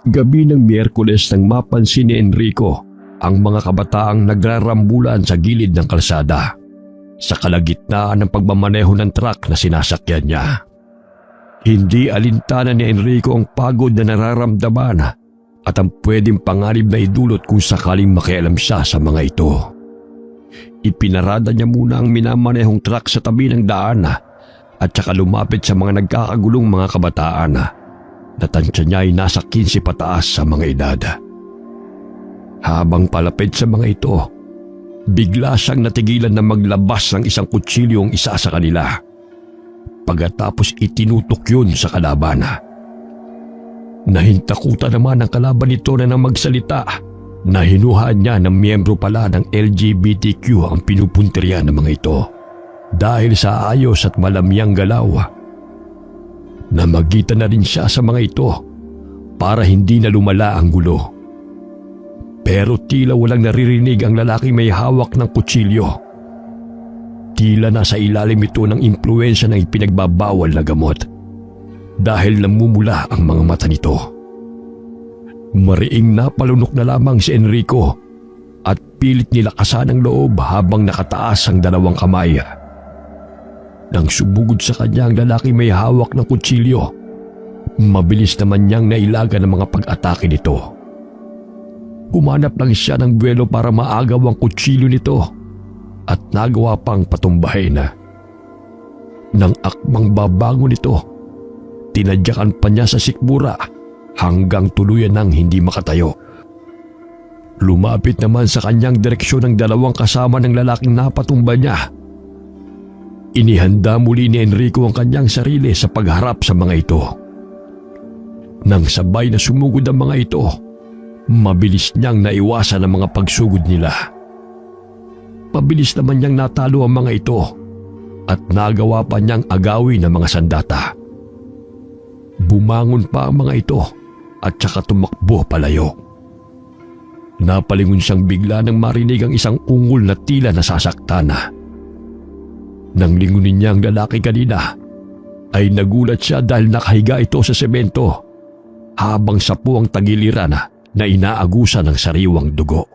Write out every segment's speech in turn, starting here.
Gabi ng Miyerkules nang mapansin ni Enrico ang mga kabataang nagrarambulan sa gilid ng kalsada sa kalagitnaan ng pagmamaneho ng truck na sinasakyan niya. Hindi alintana ni Enrico ang pagod na nararamdaman at ang pwedeng panganib na idulot kung sakaling makialam siya sa mga ito. Ipinarada niya muna ang minamanehong truck sa tabi ng daan at saka lumapit sa mga nagkakagulong mga kabataan na tansya niya ay nasa 15 pataas sa mga edad. Habang palapit sa mga ito, bigla siyang natigilan na maglabas ng isang kutsilyo ang isa sa kanila. Pagkatapos itinutok yun sa kalaban. Nahintakutan naman ang kalaban nito na nang magsalita na hinuhaan niya ng miyembro pala ng LGBTQ ang pinupunterian ng mga ito dahil sa ayos at malamyang galaw. Namagitan na rin siya sa mga ito para hindi na lumala ang gulo. Pero tila walang naririnig ang lalaking may hawak ng kutsilyo. Tila nasa ilalim ito ng impluwensya ng ipinagbabawal na gamot dahil namumula ang mga mata nito. Mariing napalunok na lamang si Enrico at pilit nilakasan ang loob habang nakataas ang dalawang kamay. Nang sumugod sa kanya ang lalaki may hawak ng kutsilyo, mabilis naman niyang nailaga ng mga pag-atake nito. Humanap lang siya ng buwelo para maagaw ang kutsilyo nito at nagawa pang patumbahin. Nang akmang babangon nito, tinadyakan pa niya sa sikmura hanggang tuluyan nang hindi makatayo. Lumapit naman sa kanyang direksyon ang dalawang kasama ng lalaking napatumba niya. Inihanda muli ni Enrico ang kanyang sarili sa pagharap sa mga ito. Nang sabay na sumugod ang mga ito, mabilis niyang naiwasan ang mga pagsugod nila. Pabilis naman niyang natalo ang mga ito at nagawa pa niyang agawin ang mga sandata. Bumangon pa ang mga ito at saka tumakbo palayo. Napalingon siyang bigla nang marinig ang isang ungol na tila nasasaktan. Nang lingunin niya ang lalaki kanina, ay nagulat siya dahil nakahiga ito sa semento habang sapu ang tagiliran na inaagusan ng sariwang dugo.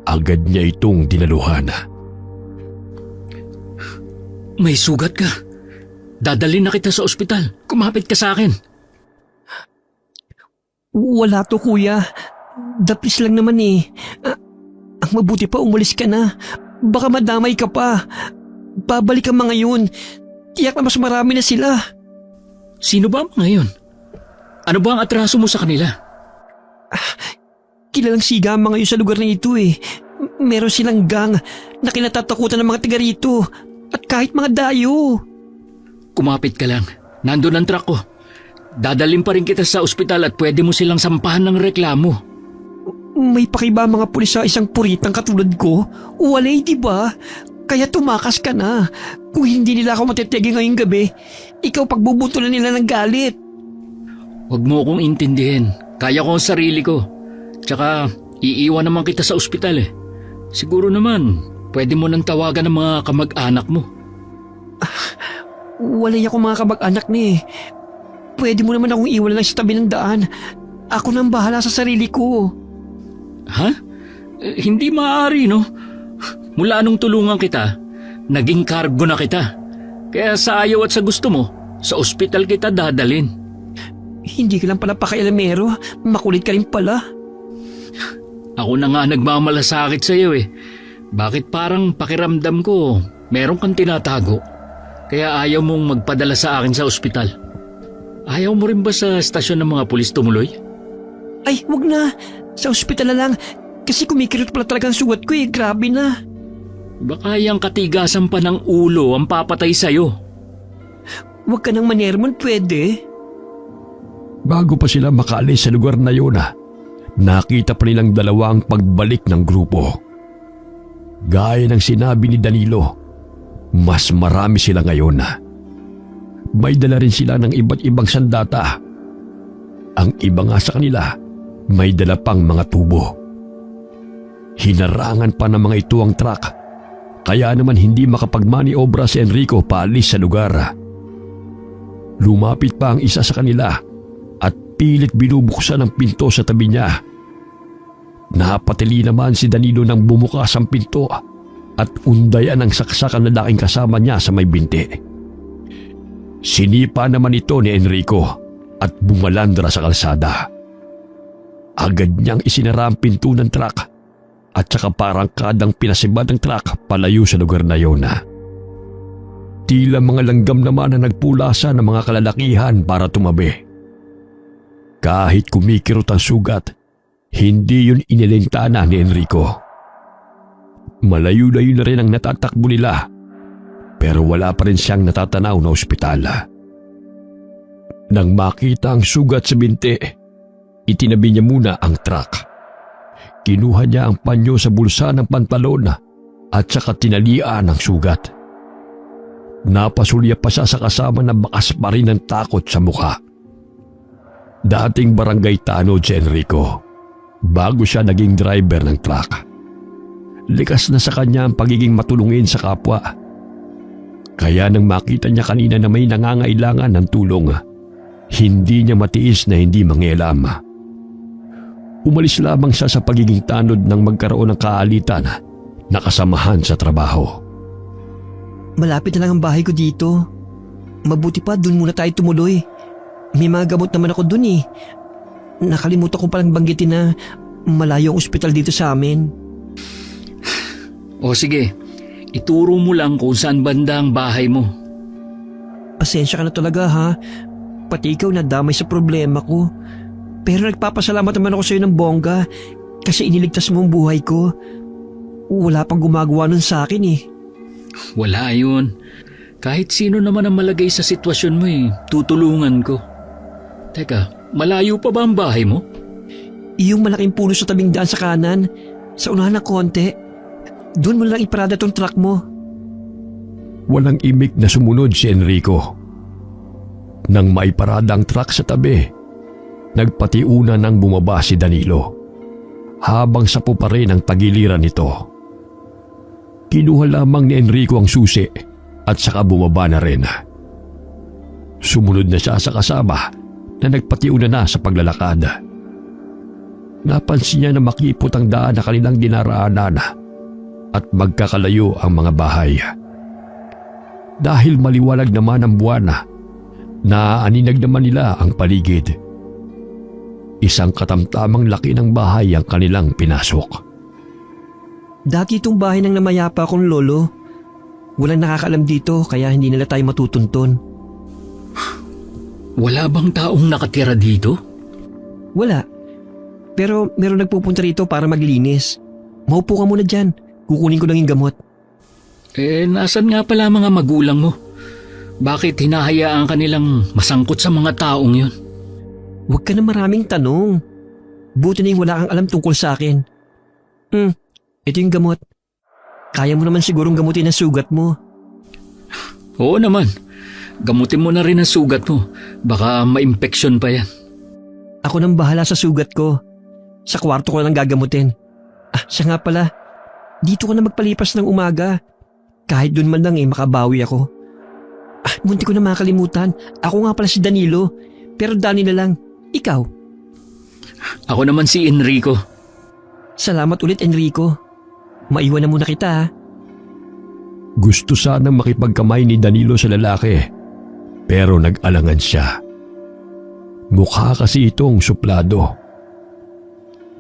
Agad niya itong dinaluhan. May sugat ka. Dadalhin na kita sa ospital. Kumapit ka sa akin. Wala to, kuya. Dapis lang naman eh. Ang mabuti pa umalis ka na. Baka madamay ka pa. Babalik ang mga yun. Tiyak na mas marami na sila. Sino ba ang mga yun? Ano ba ang atraso mo sa kanila? Kilalang siga ang mga yun sa lugar na ito eh. Meron silang gang na kinatatakutan ng mga taga rito. At kahit mga dayo. Kumapit ka lang. Nandun ang truck ko. Dadalhin pa rin kita sa ospital at pwede mo silang sampahan ng reklamo. May pakiba mga pulis sa isang puritang katulad ko? Walay, di ba? Kaya tumakas ka na. Kung hindi nila ako matetegi ngayong gabi, ikaw pagbubutulan nila ng galit. Huwag mo akong intindihin. Kaya ko ang sarili ko. Tsaka, iiwan naman kita sa ospital eh. Siguro naman, pwede mo nang tawagan ng mga kamag-anak mo. Walay ako mga kamag-anak ni. Pwede mo naman akong iwan lang sa tabi ng daan. Ako nang bahala sa sarili ko. Ha? Hindi maaari, no? Mula nung tulungan kita, naging kargo na kita. Kaya sa ayaw at sa gusto mo, sa ospital kita dadalhin. Hindi ka lang pala pakialamero. Makulit ka rin pala. Ako na nga nagmamalasakit sa iyo eh. Bakit parang pakiramdam ko meron kang tinatago? Kaya ayaw mong magpadala sa akin sa ospital. Ayaw mo rin ba sa estasyon ng mga pulis tumuloy? Ay, wag na. Sa ospital na lang. Kasi kumikirot pala talagang sugat ko eh. Grabe na. Baka yung katigasan pa ng ulo ang papatay sa'yo. Wag ka nang manermon, pwede? Bago pa sila makaalis sa lugar na yun, nakita pa nilang dalawa ang pagbalik ng grupo. Gaya ng sinabi ni Danilo, mas marami sila ngayon. May dala rin sila ng iba't ibang sandata. Ang iba nga sa kanila, may dala pang mga tubo. Hinarangan pa ng mga ito ang truck, kaya naman hindi makapagmaniobra si Enrico paalis sa lugar. Lumapit pa ang isa sa kanila at pilit binubuksan ang pinto sa tabi niya. Napatili naman si Danilo nang bumukas ang pinto at undayan ang saksakan na laking kasama niya sa may binti. Sinipa naman ito ni Enrico at bumalandra sa kalsada. Agad niyang isinara ang pinto ng truck at saka parang kadang pinasibad ng truck palayo sa lugar na yun. Tila mga langgam naman na nagpulasa ng mga kalalakihan para tumabi. Kahit kumikirot ang sugat, hindi yun inilintana ni Enrico. Malayo-layo na rin ang natatakbo nila, pero wala pa rin siyang natatanaw na ospital. Nang makita ang sugat sa binti, itinabi niya muna ang truck. Kinuha niya ang panyo sa bulsa ng pantalon at saka tinalian ang sugat. Napasulya pa siya sa kasama na bakas pa rin ng takot sa mukha. Dating barangay tanod si Enrico bago siya naging driver ng truck. Likas na sa kanya ang pagiging matulungin sa kapwa. Kaya nang makita niya kanina na may nangangailangan ng tulong, hindi niya matiis na hindi mangialam. Umalis lamang siya sa pagiging tanod nang magkaroon ng kaalitan na kasamahan sa trabaho. Malapit na lang ang bahay ko dito. Mabuti pa dun muna tayo tumuloy. May mga gamot naman ako dun eh. Nakalimutan ko palang banggitin na malayo ang ospital dito sa amin. O sige, ituro mo lang kung saan banda ang bahay mo. Pasensya ka na talaga ha. Pati ikaw nadamay sa problema ko. Pero nagpapasalamat naman ako sa iyo ng bongga kasi iniligtas mo ang buhay ko. Wala pang gumagawa nun sa akin eh. Wala yun. Kahit sino naman ang malagay sa sitwasyon mo tutulungan ko. Teka, malayo pa ba ang bahay mo? Yung malaking puno sa tabing daan sa kanan, sa unahan na konti. Doon mo lang iparada tong truck mo. Walang imik na sumunod si Enrico. Nang maiparada ang truck sa tabi, nagpatiuna nang bumaba si Danilo. Habang sapo pa rin ang tagiliran nito. Kinuha lamang ni Enrico ang susi at saka bumaba na rin. Sumunod na siya sa kasama na nagpatiuna na sa paglalakad. Napansin niya na makipot ang daan na kanilang dinaraanan at magkakalayo ang mga bahay. Dahil maliwalag naman ang buwan, naaaninag naman nila ang paligid. Isang katamtamang laki ng bahay ang kanilang pinasok. Dati itong bahay ng namayapa kong lolo. Walang nakakaalam dito kaya hindi nila tayo matutunton. Wala bang taong nakatira dito? Wala. Pero meron nagpupunta rito para maglinis. Maupo ka muna dyan. Kukunin ko lang yung gamot. Nasan nga pala mga magulang mo? Bakit hinahayaan kanilang masangkot sa mga taong yun? Huwag ka na maraming tanong. Buti na yung wala kang alam tungkol sa akin. Ito yung gamot. Kaya mo naman sigurong gamutin ang sugat mo. Oo naman. Gamutin mo na rin ang sugat mo. Baka ma-impeksyon pa yan. Ako nang bahala sa sugat ko. Sa kwarto ko lang gagamutin. Siya nga pala. Dito ko na magpalipas ng umaga. Kahit dun man lang makabawi ako. Munti ko na makalimutan. Ako nga pala si Danilo. Pero Danny na lang. Ikaw? Ako naman si Enrico. Salamat ulit Enrico. Maiwan na muna kita ha. Gusto sanang makipagkamay ni Danilo sa lalaki, pero nag-alangan siya. Mukha kasi itong suplado.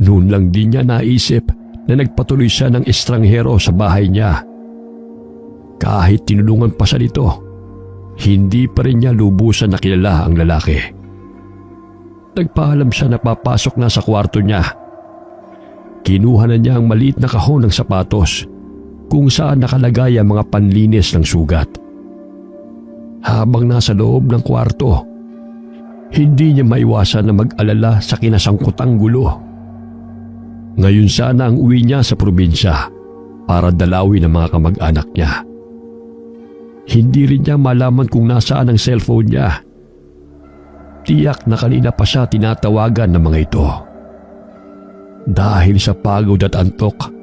Noon lang din niya naisip na nagpatuloy siya ng estranghero sa bahay niya. Kahit tinulungan pa siya nito, hindi pa rin niya lubusan na kilala ang lalaki. Nagpaalam siya na papasok na sa kwarto niya. Kinuha na niya ang maliit na kahon ng sapatos kung saan nakalagay ang mga panlinis ng sugat. Habang nasa loob ng kwarto, hindi niya maiwasan na mag-alala sa kinasangkutang gulo. Ngayon sana ang uwi niya sa probinsya para dalawin ang mga kamag-anak niya. Hindi rin niya malaman kung nasaan ang cellphone niya. Tiyak na kanina pa siya tinatawagan ng mga ito. Dahil sa pagod at antok,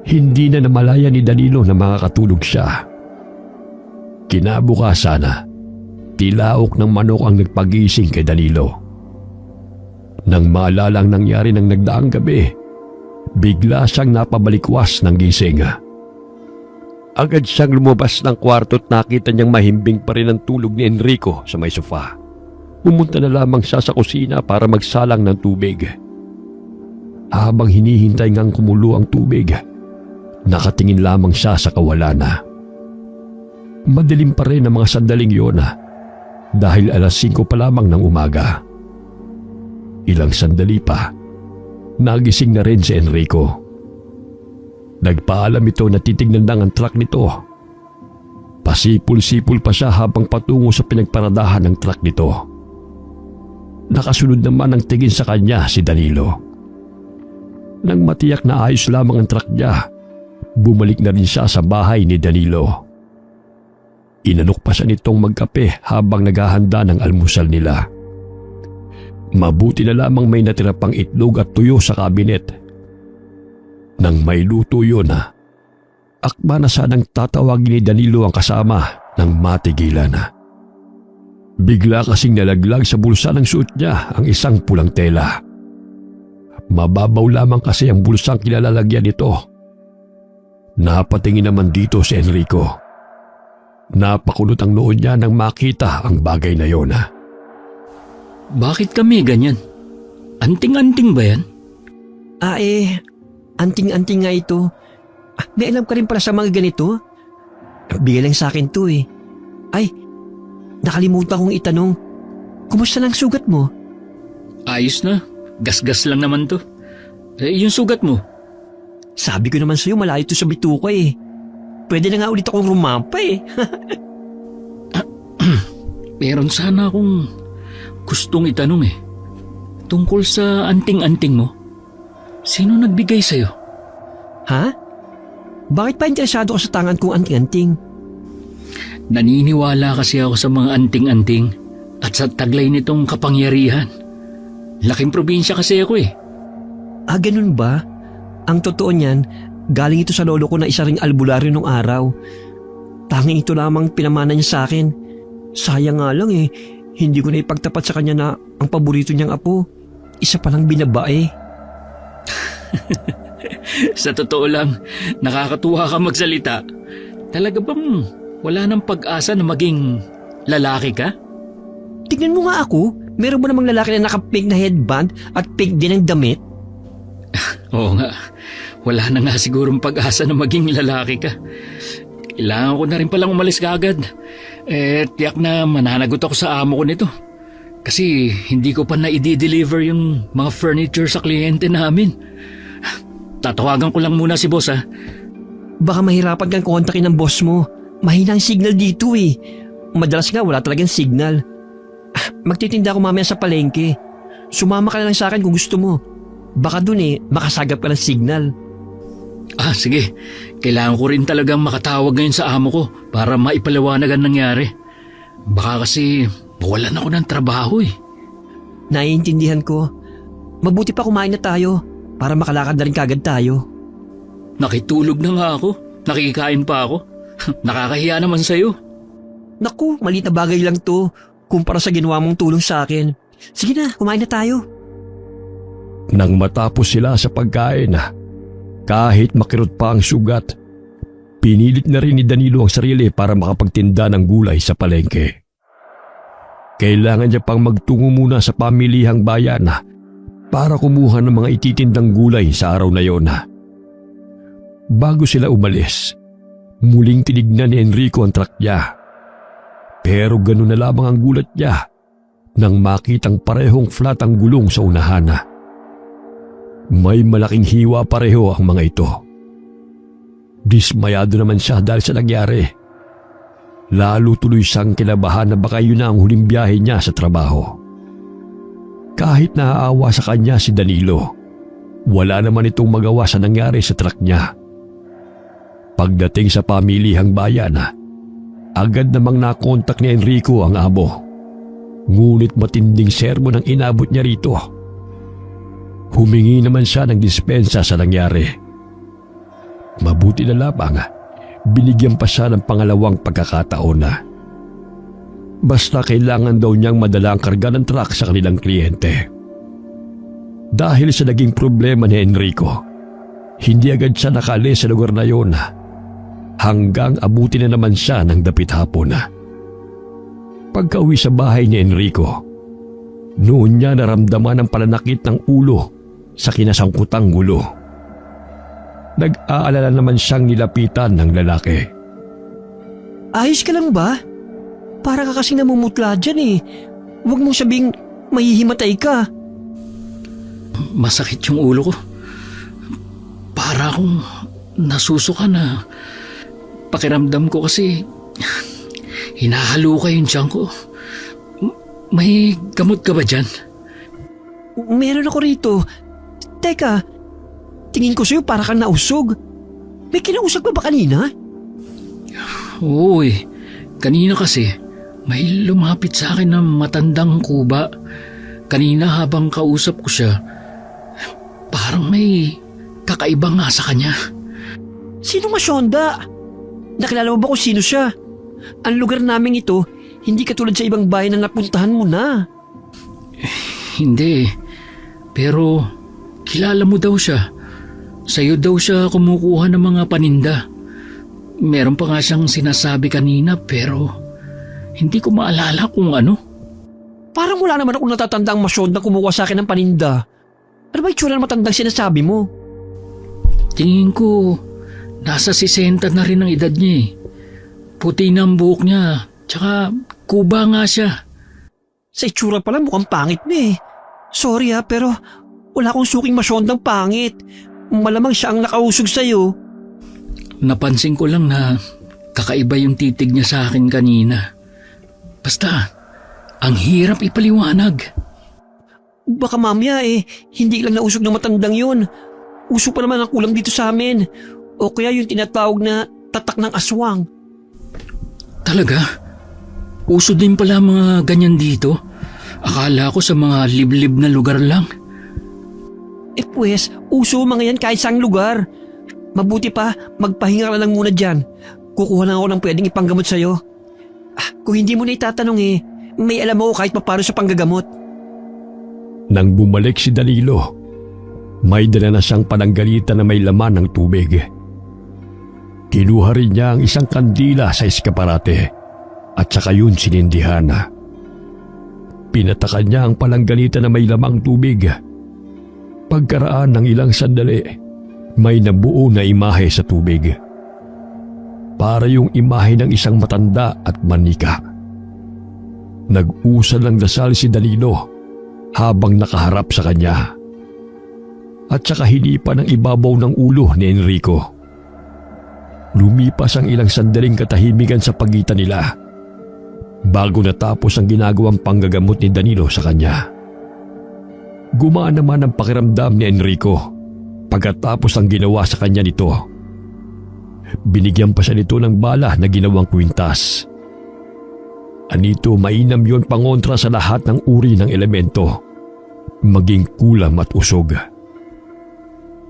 hindi na namalaya ni Danilo na makakatulog siya. Kinabukasan, tilaok ng manok ang nagpagising kay Danilo. Nang maalala ang nangyari ng nagdaang gabi, bigla siyang napabalikwas ng gising. Agad siyang lumabas ng kwarto at nakita niyang mahimbing pa rin ang tulog ni Enrico sa may sofa. Pumunta na lamang siya sa kusina para magsalang ng tubig. Habang hinihintay ngang kumulo ang tubig, nakatingin lamang siya sa kawalan. Madilim pa rin ang mga sandaling yun dahil alas 5 pa lamang ng umaga. Ilang sandali pa, nagising na rin si Enrico. Nagpaalam ito na titignan lang ang truck nito. Pasipul-sipul pa siya habang patungo sa pinagparadahan ng truck nito. Nakasunod naman ang tingin sa kanya si Danilo. Nang matiyak na ayos lamang ang truck niya, bumalik na rin siya sa bahay ni Danilo. Inalok pa siya nitong magkape habang naghahanda ng almusal nila. Mabuti na lamang may natira pang itlog at tuyo sa kabinet. Nang may luto yun, akma na sanang tatawagin ni Danilo ang kasama ng matigilan. Bigla kasing nalaglag sa bulsa ng suot niya ang isang pulang tela. Mababaw lamang kasi ang bulsang kinalalagyan nito. Napatingin naman dito si Enrico. Napakulot ang noon niya nang makita ang bagay na yon. Bakit kami ganyan? Anting-anting ba yan? Anting-anting nga ito. May alam ka rin pala sa mga ganito? Bigay lang sa akin to eh. Ay, nakalimutan kong itanong. Kumusta lang sugat mo? Ayos na. Gas-gas lang naman to. Yung sugat mo? Sabi ko naman sa'yo malayo to sa bituka eh. Pwede na nga ulit akong rumampa eh. Meron sana akong gustong itanong eh. Tungkol sa anting-anting mo. Sino nagbigay sa'yo? Ha? Bakit pa interesado ka sa tangan kong anting-anting? Naniniwala kasi ako sa mga anting-anting at sa taglay nitong kapangyarihan. Laking probinsya kasi ako eh. Ganun ba? Ang totoo niyan, galing ito sa lolo ko na isa ring albularyo nung araw. Tanging ito lamang pinamana niya sa akin. Sayang nga lang eh, hindi ko na ipagtapat sa kanya na ang paborito niyang apo, isa palang binabae. Sa totoo lang, nakakatuwa ka magsalita. Talaga bang wala nang pag-asa na maging lalaki ka? Tignan mo nga ako, meron ba namang lalaki na naka-pink na headband at pink din ang damit? Oo nga, wala na nga sigurong pag-asa na maging lalaki ka. Kailangan ko na rin palang umalis kaagad. Tiyak na mananagot ako sa amo ko nito. Kasi hindi ko pa na-i-deliver yung mga furniture sa kliyente namin. Tatawagan ko lang muna si boss ha. Baka mahirapan kang kontakin ng boss mo. Mahina ang signal dito eh. Madalas nga wala talagang signal. Magtitinda ako mamaya sa palengke. Sumama ka na lang sa akin kung gusto mo. Baka dun makasagap ka ng signal. Sige. Kailangan ko rin talagang makatawag ngayon sa amo ko para maipaliwanag ang nangyari. Baka kasi mawalan ako ng trabaho eh. Naiintindihan ko. Mabuti pa kumain na tayo para makalakad na rin kagad tayo. Nakitulog na nga ako. Nakikain pa ako. Nakakahiya naman sa'yo. Naku, maliit na bagay lang to kumpara sa ginawa mong tulong sa akin. Sige na, kumain na tayo. Nang matapos sila sa pagkain, kahit makirot pa ang sugat, pinilit na rin ni Danilo ang sarili para makapagtinda ng gulay sa palengke. Kailangan niya pang magtungo muna sa pamilihang bayan para kumuha ng mga ititindang gulay sa araw na yon. Bago sila umalis, muling tinignan ni Enrico ang truck niya. Pero ganun na lamang ang gulat niya nang makitang parehong flat ang gulong sa unahan. May malaking hiwa pareho ang mga ito. Dismayado naman siya dahil sa nangyari. Lalo tuloy siyang kinabahan na baka yun na ang huling biyahe niya sa trabaho. Kahit naaawa sa kanya si Danilo, wala naman itong magawa sa nangyari sa truck niya. Pagdating sa pamilihang bayan, agad namang nakontak ni Enrico ang amo. Ngunit matinding sermon ang inabot niya rito. Humingi naman siya ng dispensa sa nangyari. Mabuti na lamang, binigyan pa siya ng pangalawang pagkakataon na. Basta kailangan daw niyang madala ang karga ng truck sa kanilang kliyente. Dahil sa naging problema ni Enrico, hindi agad siya nakaalis sa lugar na yon hanggang abuti na naman siya ng dapit hapon. Pagka-uwi sa bahay ni Enrico, noon niya naramdaman ang pananakit ng ulo sa kinasangkutang gulo. Nag-aalala naman siyang nilapitan ng lalaki. Ayos ka lang ba? Para ka kasing namumutla dyan eh. Huwag mong sabing mahihimatay ka. Masakit yung ulo ko. Para akong nasusuka na. Pakiramdam ko kasi hinahalo ka yung tiyan ko. May gamot ka ba dyan? Meron ako rito. Teka, tingin ko sa'yo para kang nausog. May kinausap ka ba kanina? Oo eh. Kanina kasi may lumapit sa akin na matandang kuba. Kanina habang kausap ko siya, parang may kakaiba nga sa kanya. Sino nga Shonda? Nakilala mo ba kung sino siya? Ang lugar naming ito, hindi katulad sa ibang bahay na napuntahan mo na. Hindi. Pero kilala mo daw siya. Sa'yo daw siya kumukuha ng mga paninda. Meron pa nga siyang sinasabi kanina pero hindi ko maalala kung ano. Parang wala naman akong natatandang Shonda kumuha sa akin ng paninda. Ano ba itsura ng matandang sinasabi mo? Tingin ko nasa 60 na rin ang edad niya eh. Puti na ang buhok niya. Tsaka kuba nga siya. Sa itsura pala mukhang pangit na eh. Sorry pero wala akong suking Shondang pangit. Malamang siya ang nakausog sa'yo. Napansin ko lang na kakaiba yung titig niya sa akin kanina. Basta, ang hirap ipaliwanag. Baka mamaya hindi lang nausog ng matandang yun. Uso pa naman ang kulang dito sa amin. O kaya yung tinatawag na tatak ng aswang. Talaga? Uso din pala mga ganyan dito? Akala ko sa mga liblib na lugar lang. Pues, uso mga yan kahit saang lugar. Mabuti pa, magpahinga ka lang muna dyan. Kukuha lang ako ng pwedeng ipanggamot sa'yo. Kung hindi mo na itatanong may alam ako kahit paparo sa panggagamot. Nang bumalik si Danilo, may dala na siyang pananggalitan na may laman ng tubig. Kinuha rin niya ang isang kandila sa eskaparate at saka yun sinindihan. Pinatakan niya ang pananggalitan na may lamang tubig. Pagkaraan ng ilang sandali, may nabuo na imahe sa tubig. Para yung imahe ng isang matanda at manika. Nag-usal ng dasal si Danilo habang nakaharap sa kanya. At saka hinipan ang ibabaw ng ulo ni Enrico. Lumipas ang ilang sandaling katahimikan sa pagitan nila bago natapos ang ginagawang panggagamot ni Danilo sa kanya. Gumaan naman ang pakiramdam ni Enrico pagkatapos ang ginawa sa kanya nito. Binigyan pa siya nito ng bala na ginawang kwintas. Anito mainam yon pangontra sa lahat ng uri ng elemento, maging kulam at usog.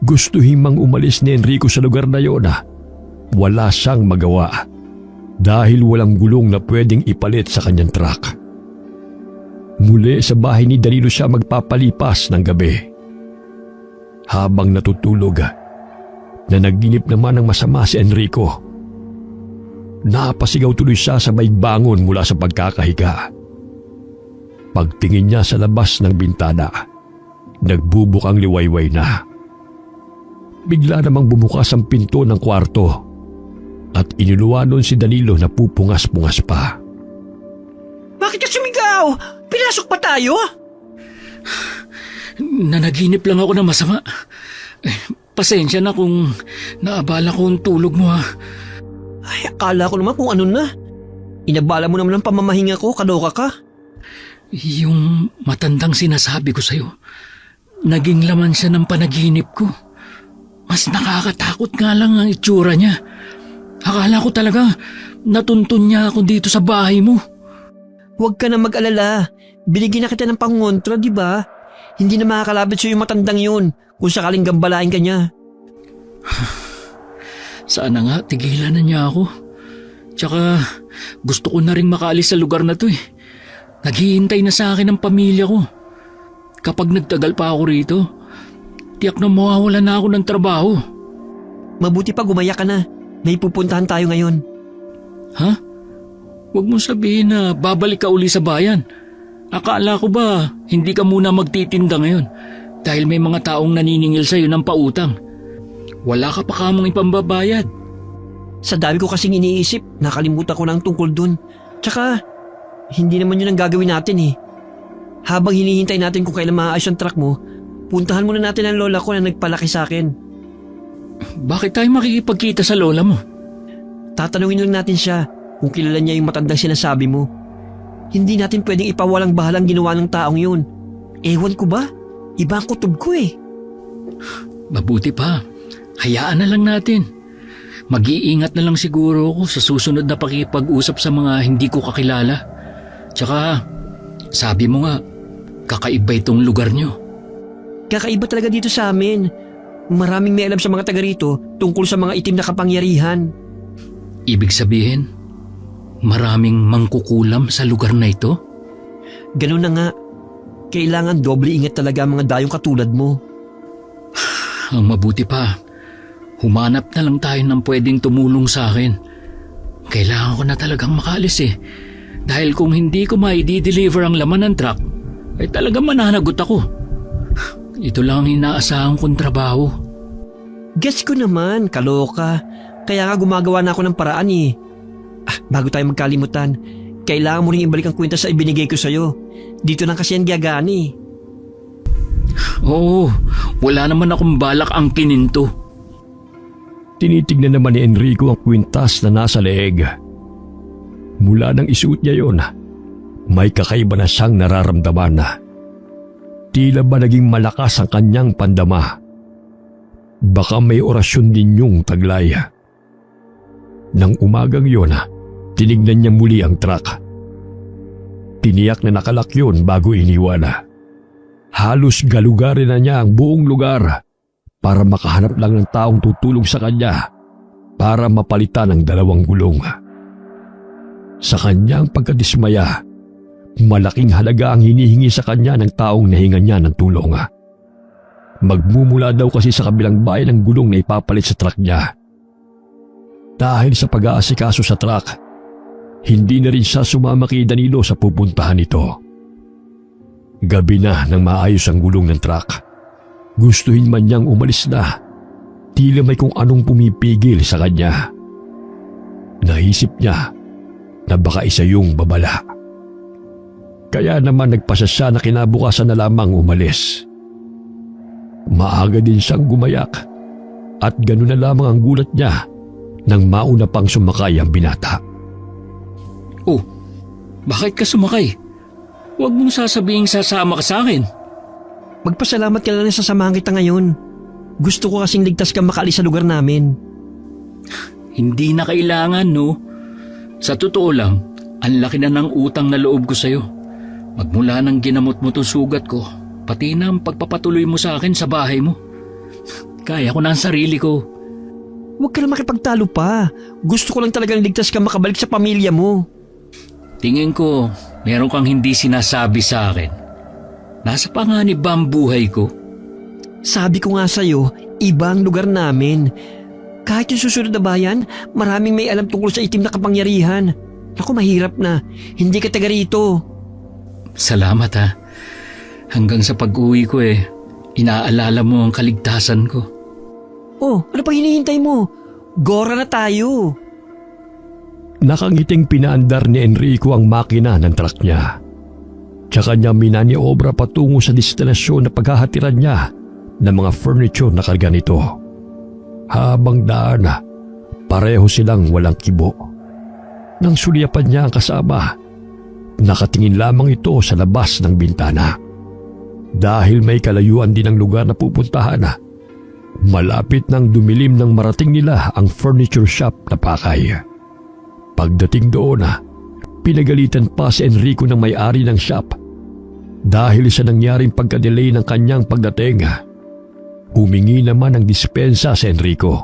Gustuhin mang umalis ni Enrico sa lugar na yon, wala siyang magawa dahil walang gulong na pwedeng ipalit sa kanyang truck. Muli sa bahay ni Danilo siya magpapalipas ng gabi. Habang natutulog, nanaginip naman ng masama si Enrico. Napasigaw tuloy siya sabay bangon mula sa pagkakahiga. Pagtingin niya sa labas ng bintana, nagbubukang liwayway na. Bigla namang bumukas ang pinto ng kwarto at inuluwanon si Danilo na pupungas-pungas pa. Bakit ka sumigaw? Pinasok pa tayo? Nanaginip lang ako na masama. Pasensya na kung naabala ko ang tulog mo ha. Ay, akala ko naman kung ano na. Inabala mo naman ang pamamahinga ko, kaloka ka. Yung matandang sinasabi ko sa'yo, naging laman siya ng panaginip ko. Mas nakakatakot nga lang ang itsura niya. Akala ko talaga natuntun niya ako dito sa bahay mo. Huwag ka na mag-alala. Binigyan na kita ng pangontra, di ba? Hindi na makakalapit sa'yo yung matandang yun kung sakaling gambalain ka niya. Sana nga tigilan na niya ako. Tsaka gusto ko na rin makaalis sa lugar na to eh. Naghihintay na sa akin ang pamilya ko. kapag nagtagal pa ako rito, tiyak na mawawala na ako ng trabaho. Mabuti pa gumaya ka na. May pupuntahan tayo ngayon. Ha? Huwag mo sabihin na babalik ka uli sa bayan. Akala ko ba hindi ka muna magtitinda ngayon dahil may mga taong naniningil sa'yo ng pautang. Wala ka pa kamong ipambabayad. Sa dami ko kasing iniisip, nakalimutan ko na ang tungkol dun. Tsaka, hindi naman yun ang gagawin natin eh. Habang hinihintay natin kung kailan maayos ang truck mo, puntahan muna natin ang lola ko na nagpalaki sa akin. Bakit tayo makikipagkita sa lola mo? Tatanungin lang natin siya kung kilala niya yung matandang sinasabi mo. Hindi natin pwedeng ipawalang bahalang ginawa ng taong yun. Ewan ko ba? Iba ang kutob ko eh. Mabuti pa. Hayaan na lang natin. Mag-iingat na lang siguro ako sa susunod na pakipag-usap sa mga hindi ko kakilala. Tsaka, sabi mo nga, kakaiba itong lugar nyo. Kakaiba talaga dito sa amin. Maraming may alam sa mga taga rito tungkol sa mga itim na kapangyarihan. Ibig sabihin, maraming mangkukulam sa lugar na ito? Ganun na nga. Kailangan doble ingat talaga ang mga dayong katulad mo. Ang mabuti pa, humanap na lang tayo ng pwedeng tumulong sa akin. Kailangan ko na talagang makaalis eh. Dahil kung hindi ko mai-deliver ang laman ng truck, ay talagang mananagot ako. Ito lang ang inaasahan kong trabaho. Guess ko naman, kaloka. Kaya nga gumagawa na ako ng paraan eh. Bago tayo magkalimutan, kailangan mo rin ibalik ang kwenta sa ibinigay ko sa'yo. Dito lang kasi yan gagani. Oo, wala naman akong balak ang kininto. Tinitignan naman ni Enrico ang kwintas na nasa leeg. Mula nang isuot niya yon, may kakaiba na siyang nararamdaman. Tila ba naging malakas ang kanyang pandama? Baka may orasyon din yung taglay. Nang umagang yon, tinignan niya muli ang truck. Tiniyak na nakalak yun bago iniwan. Halos galugarin na niya ang buong lugar para makahanap lang ng taong tutulong sa kanya para mapalitan ang 2 gulong. Sa kanyang pagkadismaya, malaking halaga ang hinihingi sa kanya ng taong nahinga niya ng tulong. Magmumula daw kasi sa kabilang bayan ang gulong na ipapalit sa truck niya. Dahil sa pag-aasikaso sa truck, hindi na rin siya sumama kay Danilo sa pupuntahan nito. Gabi na nang maayos ang gulong ng truck. Gustuhin man niyang umalis na, tila may kung anong pumipigil sa kanya. Naisip niya na baka isa yung babala. Kaya naman nagpasya siya na kinabukasan na lamang umalis. Maaga din siyang gumayak at gano'n na lamang ang gulat niya nang mauna pang sumakay ang binata. Oh, bakit ka sumakay? Huwag mong sasabing sasama ka sa akin. Magpasalamat ka lang na sasamahan kita ngayon. Gusto ko kasing ligtas kang makaalis sa lugar namin. Hindi na kailangan, no? Sa totoo lang, ang laki na ng utang na loob ko sa'yo. Magmula nang ginamot mo itong sugat ko, pati na ang pagpapatuloy mo sa akin sa bahay mo. Kaya ko na ang sarili ko. Huwag ka na makipagtalo pa. Gusto ko lang talagang ligtas kang makabalik sa pamilya mo. Tingin ko, meron kang hindi sinasabi sa akin. Nasa panganib ba ang buhay ko? Sabi ko nga sa'yo, iba ang lugar namin. Kahit yung susunod na bayan, maraming may alam tungkol sa itim na kapangyarihan. Ako, mahirap na. Hindi ka taga rito. Salamat ha. Hanggang sa pag-uwi ko inaalala mo ang kaligtasan ko. Oh, ano pang hinihintay mo? Gora na tayo. Nakangiting pinaandar ni Enrico ang makina ng truck niya. Tsaka niya minaniobra patungo sa destinasyon na paghahatiran niya ng mga furniture na karga nito. Habang daan, pareho silang walang kibo. Nang sulyapan niya ang kasama, nakatingin lamang ito sa labas ng bintana. Dahil may kalayuan din ang lugar na pupuntahan, malapit nang dumilim ng marating nila ang furniture shop na pakay. Pagdating doon, pinagalitan pa si Enrico ng may-ari ng shop dahil sa nangyaring pagka-delay ng kanyang pagdating. Humingi naman ng dispensa si Enrico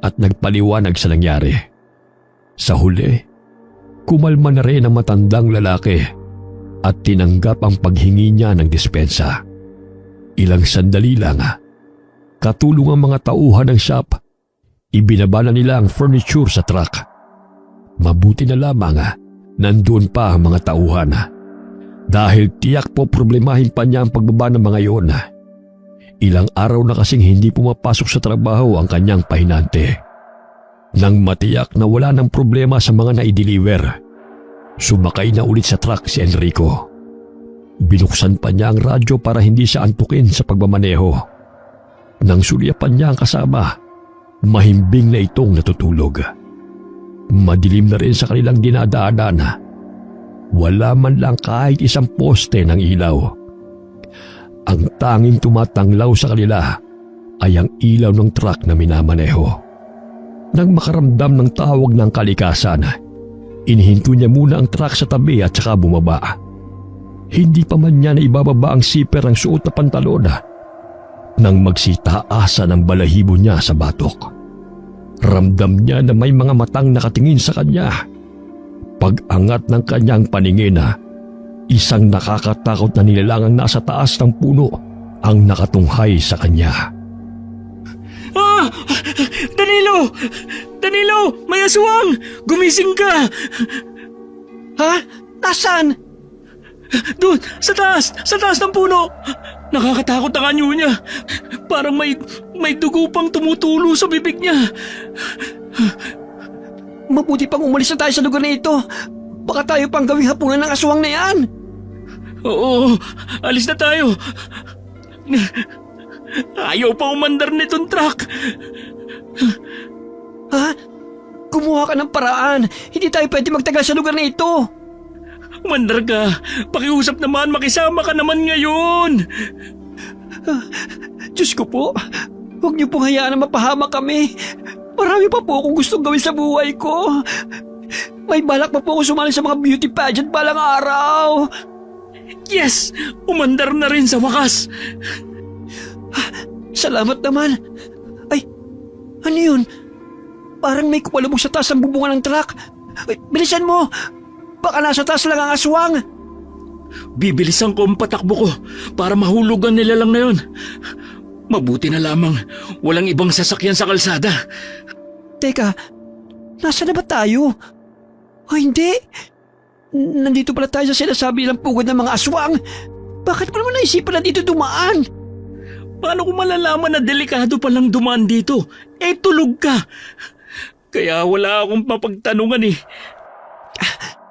at nagpaliwanag sa nangyari. Sa huli, kumalma na rin ang matandang lalaki at tinanggap ang paghingi niya ng dispensa. Ilang sandali lang, katulong ang mga tauhan ng shop. Ibinaba na nila ang furniture sa truck. Mabuti na lamang nandoon pa ang mga tauhan. Dahil tiyak po problemahin pa niya ang pagbaba ng mga iyon. Ilang araw na kasing hindi pumapasok sa trabaho ang kanyang pahinante. Nang matiyak na wala ng problema sa mga na-deliver, sumakay na ulit sa truck si Enrico. Binuksan pa niya ang radyo para hindi siya antukin sa pagmamaneho. Nang sulyapan niya ang kasama, mahimbing na itong natutulog. Madilim na rin sa kanilang dinadaanan. Wala man lang kahit isang poste ng ilaw. Ang tanging tumatanglaw sa kanila ay ang ilaw ng truck na minamaneho. Nang makaramdam ng tawag ng kalikasan, inihinto niya muna ang truck sa tabi at saka bumaba. Hindi pa man niya na ibababa ang zipper ng suot na pantalon nang magsitaasan ang balahibo niya sa batok. Ramdam niya na may mga matang nakatingin sa kanya. Pag-angat ng kanyang paningin, isang nakakatakot na nilalang ang nasa taas ng puno ang nakatunghay sa kanya. Ah! Danilo! Danilo! May aswang! Gumising ka! Ha? Nasaan? Doon! Sa taas! Sa taas ng puno! Nakakatakot ang anyo niya. Parang may dugo pang tumutulo sa bibig niya. Mabuti pang umalis na tayo sa lugar na ito. Baka tayo pang gawing hapunan ng aswang na yan. Oo, alis na tayo. Ayaw pa umandar nitong truck. Ha? Kumuha ka ng paraan. Hindi tayo pwede magtagal sa lugar na ito. Umandar ka. Pakiusap naman, makisama ka naman ngayon. Diyos ko po, huwag niyo pong hayaan na mapahamak kami. Marami pa po akong gustong gawin sa buhay ko. May balak pa po ako sumali sa mga beauty pageant balang araw. Yes! Umandar na rin sa wakas. Salamat naman. Ay, ano yun? Parang may kupalubog sa taas ng bubungan ng truck. Ay, bilisan mo! Baka nasa taas lang ang aswang. Bibilisan ko ang patakbo ko para mahulugan nila lang na yun. Mabuti na lamang walang ibang sasakyan sa kalsada. Teka, nasa na ba tayo? O hindi? Nandito pala tayo sa sinasabi ng pugad ng mga aswang. Bakit mo naman naisipan na dito dumaan? Paano ko malalaman na delikado palang dumaan dito? Eh, tulog ka. Kaya wala akong mapagtanungan eh.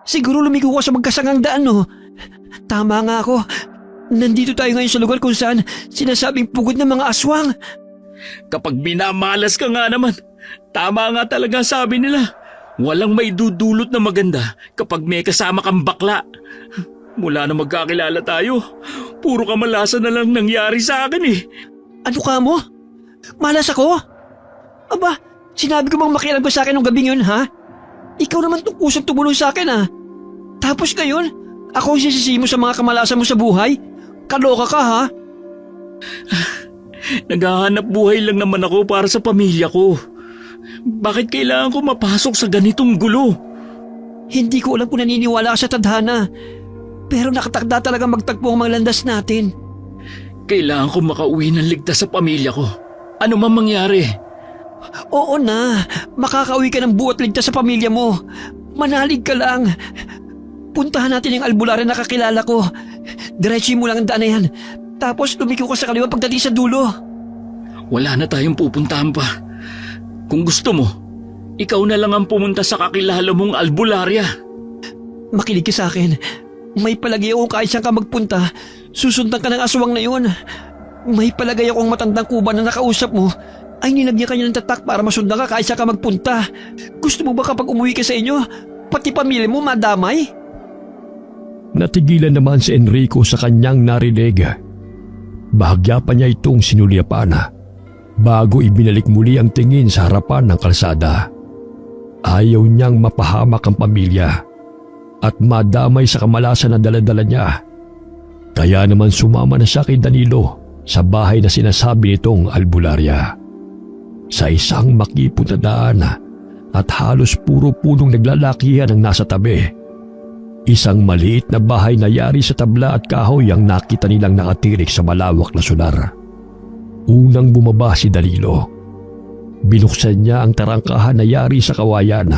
Siguro lumigo ka sa magkasangang daan, no? Tama nga ako. Nandito tayo ngayon sa lugar kung saan sinasabing pugod ng mga aswang. Kapag minamalas ka nga naman, tama nga talaga sabi nila. Walang may dudulot na maganda kapag may kasama kang bakla. Mula na magkakilala tayo, puro kamalasan na lang nangyari sa akin eh. Ano ka mo? Malas ako? Aba, sinabi ko bang makialam ka sa akin nung gabing yun, ha? Ikaw naman tong kusang tumulong sa akin, ha? Tapos ngayon, ako ang sisisi mo sa mga kamalasan mo sa buhay? Kaloka ka, ha? Naghahanap buhay lang naman ako para sa pamilya ko. Bakit kailangan ko mapasok sa ganitong gulo? Hindi ko alam kung naniniwala ka sa tadhana. Pero nakatakda talaga magtagpo ang mga landas natin. Kailangan ko makauwi ng ligtas sa pamilya ko. Ano man mangyari. Oo na, makakauwi ka ng buot ligtas sa pamilya mo. Manalig ka lang. Puntahan natin yung albularya na kakilala ko. Diretso mo lang ang daan na yan. Tapos lumiko ka sa kaliwa pagdating sa dulo. Wala na tayong pupuntahan pa. Kung gusto mo, ikaw na lang ang pumunta sa kakilala mong albularya. Makinig ka sa akin. May palagay ako kahit saan ka magpunta, susundan ka ng aswang na yun. May palagay akong matandang kuba na nakausap mo ay nilagyan ka niya ng tatak para masundan ka kahit saan ka magpunta. Gusto mo ba kapag umuwi ka sa inyo, pati pamilya mo madamay? Natigilan naman si Enrico sa kanyang narinig. Bahagya pa niya itong sinulyapan bago ibinalik muli ang tingin sa harapan ng kalsada. Ayaw niyang mapahamak ang pamilya at madamay sa kamalasan na dala-dala niya. Kaya naman sumama na siya kay Danilo sa bahay na sinasabi nitong albularya. Sa isang makipot na daan at halos puro punong naglalakihan ang nasa tabi. Isang maliit na bahay na yari sa tabla at kahoy ang nakita nilang nakatirik sa malawak na solar. Unang bumaba si Danilo. Binuksan niya ang tarangkahan na yari sa kawayan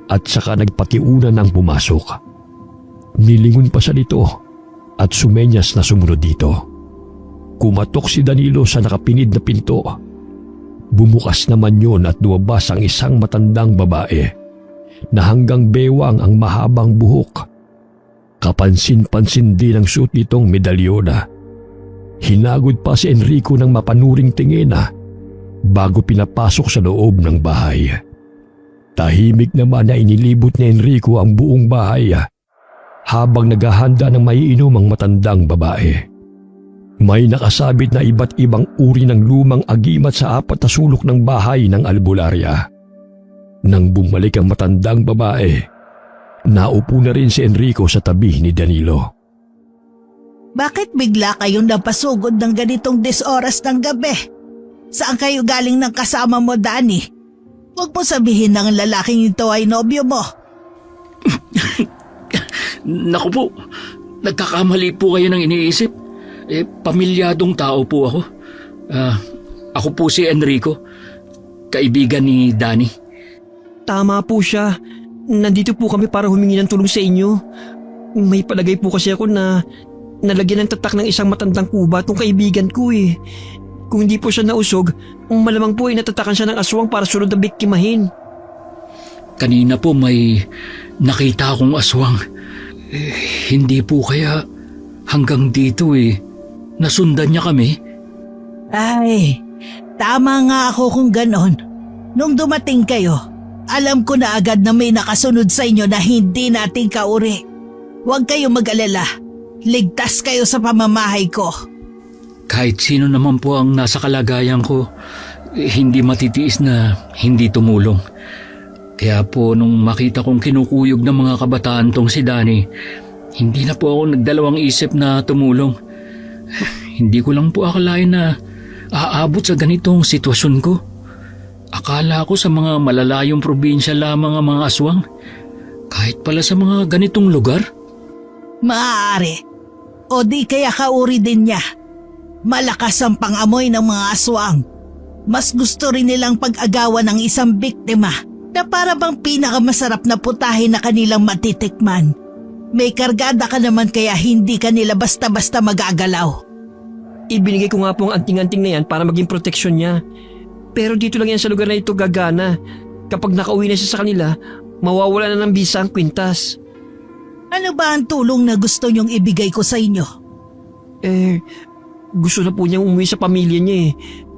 at saka nagpatiuna ng pumasok. Nilingon pa siya nito at sumenyas na sumunod dito. Kumatok si Danilo sa nakapinid na pinto. Bumukas naman yun at lumabas ang isang matandang babae na hanggang bewang ang mahabang buhok. Kapansin-pansin din ang suot nitong medalyona. Hinagod pa si Enrico ng mapanuring tingin bago pinapasok sa loob ng bahay. Tahimik naman na inilibot ni Enrico ang buong bahay habang naghahanda ng maiinom ang matandang babae. May nakasabit na iba't ibang uri ng lumang agimat sa apat na sulok ng bahay ng albularya. Nang bumalik ang matandang babae, naupo na rin si Enrico sa tabi ni Danilo. Bakit bigla kayong napasugod ng ganitong 10 oras ng gabi? Saan kayo galing ng kasama mo, Danny? Huwag mo sabihin ng lalaking ito ay nobyo mo. Naku po, nagkakamali po kayo ng iniisip. Pamilyadong tao po ako. Ako po si Enrico, kaibigan ni Danny. Tama po siya. Nandito po kami para humingi ng tulong sa inyo. May palagay po kasi ako na nalagyan ng tatak ng isang matandang kuba tong kaibigan ko eh. Kung hindi po siya nausog, malamang po ay natatakan siya ng aswang para sunod na biktimahin. Kanina po may nakita akong aswang. Hindi po kaya hanggang dito nasundan niya kami. Ay, tama nga ako kung ganon. Nung dumating kayo, alam ko na agad na may nakasunod sa inyo na hindi nating kauri. Huwag kayong mag-alala. Ligtas kayo sa pamamahay ko. Kahit sino naman po ang nasa kalagayan ko, hindi matitiis na hindi tumulong. Kaya po nung makita kong kinukuyog ng mga kabataan tong si Danny, hindi na po ako nagdalawang isip na tumulong. Hindi ko lang po akalain na aabot sa ganitong sitwasyon ko. Akala ko sa mga malalayong probinsya lamang ang mga aswang. Kahit pala sa mga ganitong lugar. Maaari. O di kaya kauri din niya. Malakas ang pangamoy ng mga aswang. Mas gusto rin nilang pag-agawan ng isang biktima na para bang pinakamasarap na putahe na kanilang matitikman. May kargada ka naman kaya hindi ka nila basta-basta magagalaw. Ibinigay ko nga po ang anting-anting na yan para maging proteksyon niya. Pero dito lang yan sa lugar na ito gagana. Kapag nakauwi na siya sa kanila, mawawala na ng bisa ang kwintas. Ano ba ang tulong na gusto niyong ibigay ko sa inyo? Gusto na po niyang umuwi sa pamilya niya eh.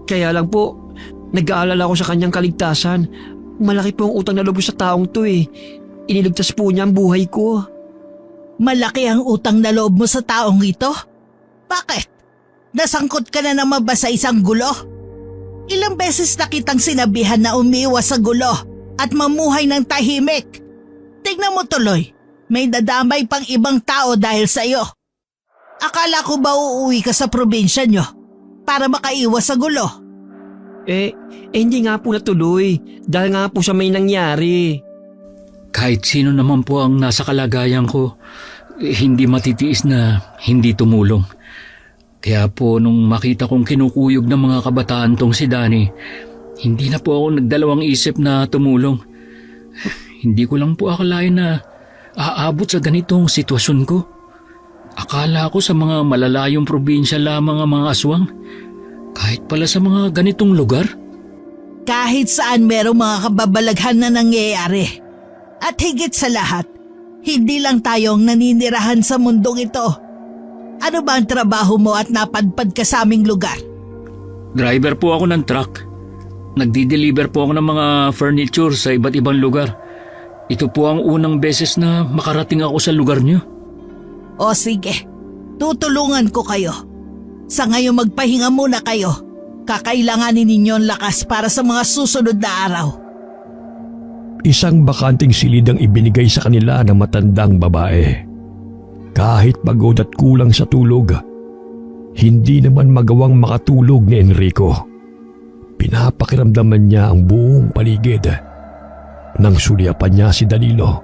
Kaya lang po, nag-aalala ko sa kanyang kaligtasan. Malaki po ang utang na loob sa taong to eh. Iniligtas po niya ang buhay ko. Malaki ang utang na loob mo sa taong ito? Bakit? Nasangkot ka na naman ba sa isang gulo? Ilang beses na kitang sinabihan na umiwas sa gulo at mamuhay ng tahimik. Tignan mo tuloy, may nadamay pang ibang tao dahil sa iyo. Akala ko ba uuwi ka sa probinsya nyo para makaiwas sa gulo? Hindi nga po natuloy dahil nga po sa may nangyari. Kahit sino naman po ang nasa kalagayan ko, hindi matitiis na hindi tumulong. Kaya po nung makita kong kinukuyog ng mga kabataan tong si Danny, hindi na po ako nagdalawang isip na tumulong. Hindi ko lang po akalain na aabot sa ganitong sitwasyon ko. Akala ko sa mga malalayong probinsya lamang ang mga aswang. Kahit pala sa mga ganitong lugar. Kahit saan merong mga kababalaghan na nangyayari. At higit sa lahat, hindi lang tayong naninirahan sa mundong ito. Ano ba ang trabaho mo at napadpad ka sa aming lugar? Driver po ako ng truck. Nagdi-deliver po ako ng mga furniture sa iba't ibang lugar. Ito po ang unang beses na makarating ako sa lugar niyo. O sige, tutulungan ko kayo. Sa ngayon magpahinga muna kayo. Kakailanganin ninyo ang lakas para sa mga susunod na araw. Isang bakanting silid ang ibinigay sa kanila ng matandang babae. Kahit pagod at kulang sa tulog, hindi naman magawang makatulog ni Enrico. Pinapakiramdaman niya ang buong paligid. Nang sulyapan niya si Danilo,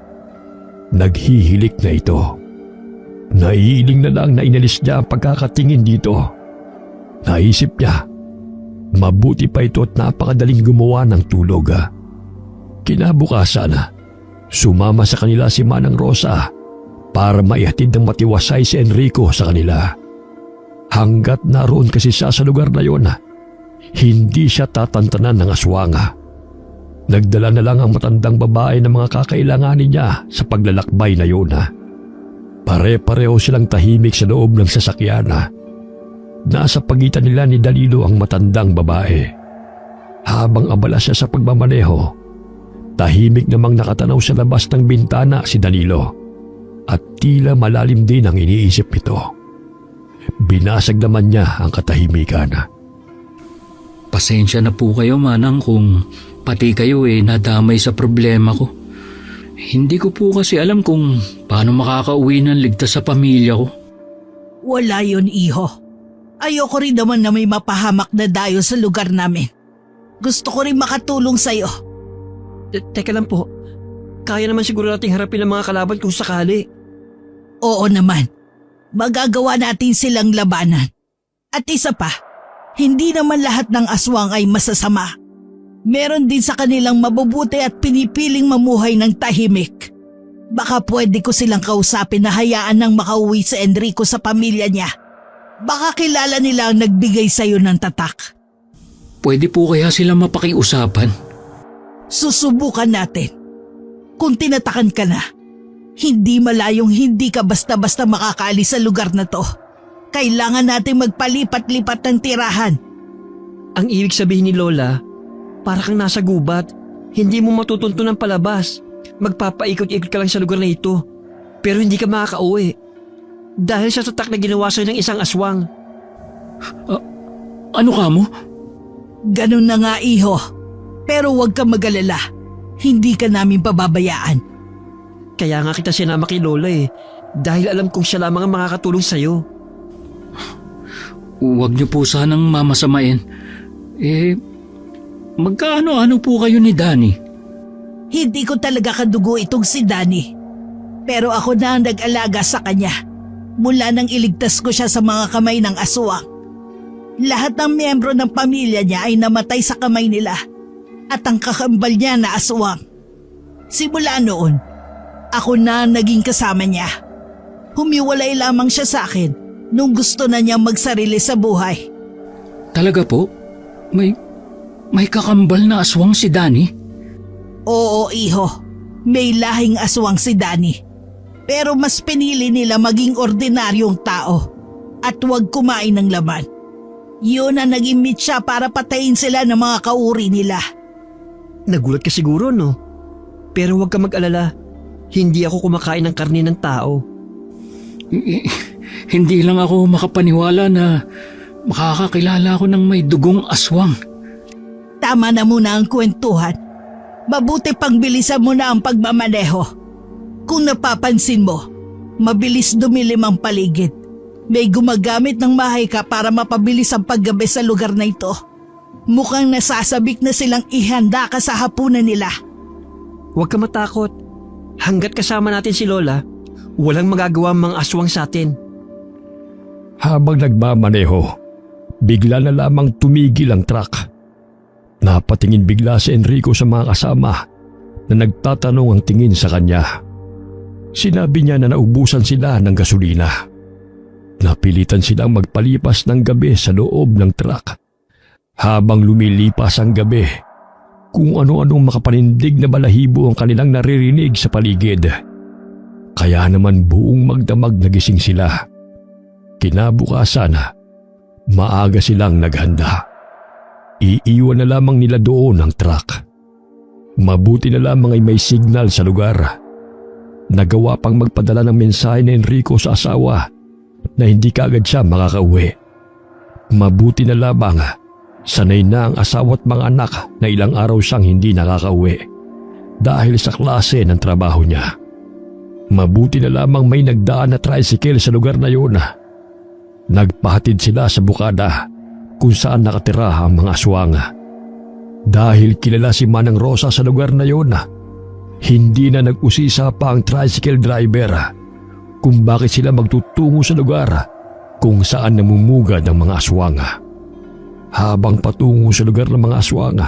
Naghihilik na ito. Naiiling na lang na inalis niya ang pagkakatingin dito. Naisip niya, mabuti pa ito at napakadaling gumawa ng tulog. Kinabukasan, sumama sa kanila si Manang Rosa para maihatid ng matiwasay si Enrico sa kanila. Hanggat naroon kasi siya sa lugar na yon, hindi siya tatantanan ng aswang. Nagdala na lang ang matandang babae ng mga kakailanganin niya sa paglalakbay na yun. Pare-pareho silang tahimik sa loob ng sasakyan. Nasa pagitan nila ni Danilo ang matandang babae. Habang abala siya sa pagmamaneho, tahimik namang nakatanaw sa labas ng bintana si Danilo at tila malalim din ang iniisip nito. Binasag naman niya ang katahimikan. Pasensya na po kayo, Manang, kung pati kayo nadamay sa problema ko. Hindi ko po kasi alam kung paano makakauwi ng ligtas sa pamilya ko. Wala yun, iho. Ayoko rin naman na may mapahamak na dayo sa lugar namin. Gusto ko rin makatulong sa'yo. Teka lang po, kaya naman siguro nating harapin ang mga kalaban kung sakali. Oo naman. Magagawa natin silang labanan. At isa pa, hindi naman lahat ng aswang ay masasama. Meron din sa kanilang mabubuti at pinipiling mamuhay ng tahimik. Baka pwede ko silang kausapin na hayaan nang makauwi si Enrico sa pamilya niya. Baka kilala nila ang nagbigay sa'yo ng tatak. Pwede po kaya sila mapakiusapan? Susubukan natin. Kung tinatakan ka na, hindi malayong hindi ka basta-basta makakaalis sa lugar na to. Kailangan natin magpalipat-lipat ng tirahan. Ang ibig sabihin ni Lola, para kang nasa gubat, hindi mo matutunto ng palabas. Magpapaikot-ikot ka lang sa lugar na ito, pero hindi ka makakauwi. Dahil sa tatak na ginawa sa'yo ng isang aswang. Ano ka mo? Ganun na nga, iho. Pero huwag ka mag-alala. Hindi ka namin pababayaan. Kaya nga kita sinama kay Lola dahil alam kong siya lamang ang makakatulong sa'yo. Huwag niyo po sanang mamasamain. Magkaano-ano po kayo ni Danny? Hindi ko talaga kadugo itong si Danny. Pero ako na ang nag-alaga sa kanya. Mula nang iligtas ko siya sa mga kamay ng aswang. Lahat ng miyembro ng pamilya niya ay namatay sa kamay nila. At ang kakambal niya na aswang. Simula noon, ako na ang naging kasama niya. Humiwalay lamang siya sa akin nung gusto na niya magsarili sa buhay. Talaga po? May kakambal na aswang si Danny? Oo, iho. May lahing aswang si Danny. Pero mas pinili nila maging ordinaryong tao at huwag kumain ng laman. Yun ang naging mitya para patayin sila ng mga kauri nila. Nagulat ka siguro, no? Pero huwag ka mag-alala. Hindi ako kumakain ng karne ng tao. Hindi lang ako makapaniwala na makakakilala ako ng may dugong aswang. Tama na muna ang kwentuhan. Mabuti pang bilisan mo na ang pagmamaneho. Kung napapansin mo, mabilis dumilim ang paligid. May gumagamit ng mahika para mapabilis ang paggabi sa lugar na ito. Mukhang nasasabik na silang ihanda ka sa hapunan nila. Huwag ka matakot. Hanggat kasama natin si Lola, walang magagawa ang mga aswang sa atin. Habang nagmamaneho, bigla na lamang tumigil ang truck. Napatingin bigla si Enrico sa mga kasama na nagtatanong ang tingin sa kanya. Sinabi niya na naubusan sila ng gasolina. Napilitan silang magpalipas ng gabi sa loob ng truck. Habang lumilipas ang gabi, kung ano-anong makapanindig na balahibo ang kanilang naririnig sa paligid. Kaya naman buong magdamag nagising sila. Kinabukasan, maaga silang naghanda. Iiwan na lamang nila doon ang truck. Mabuti na lamang ay may signal sa lugar. Nagawa pang magpadala ng mensahe ni Enrico sa asawa na hindi kaagad siya makakauwi. Mabuti na lamang sanay na ang asawa at mga anak na ilang araw siyang hindi nakakauwi dahil sa klase ng trabaho niya. Mabuti na lamang may nagdaan na tricycle sa lugar na yun. Nagpahatid sila sa bukada kung saan nakatira ang mga aswang. Dahil kilala si Manang Rosa sa lugar na yun, Hindi na nag-usisa pa ang tricycle driver kung bakit sila magtutungo sa lugar kung saan namumugad ang mga aswang. Habang patungo sa lugar ng mga aswang,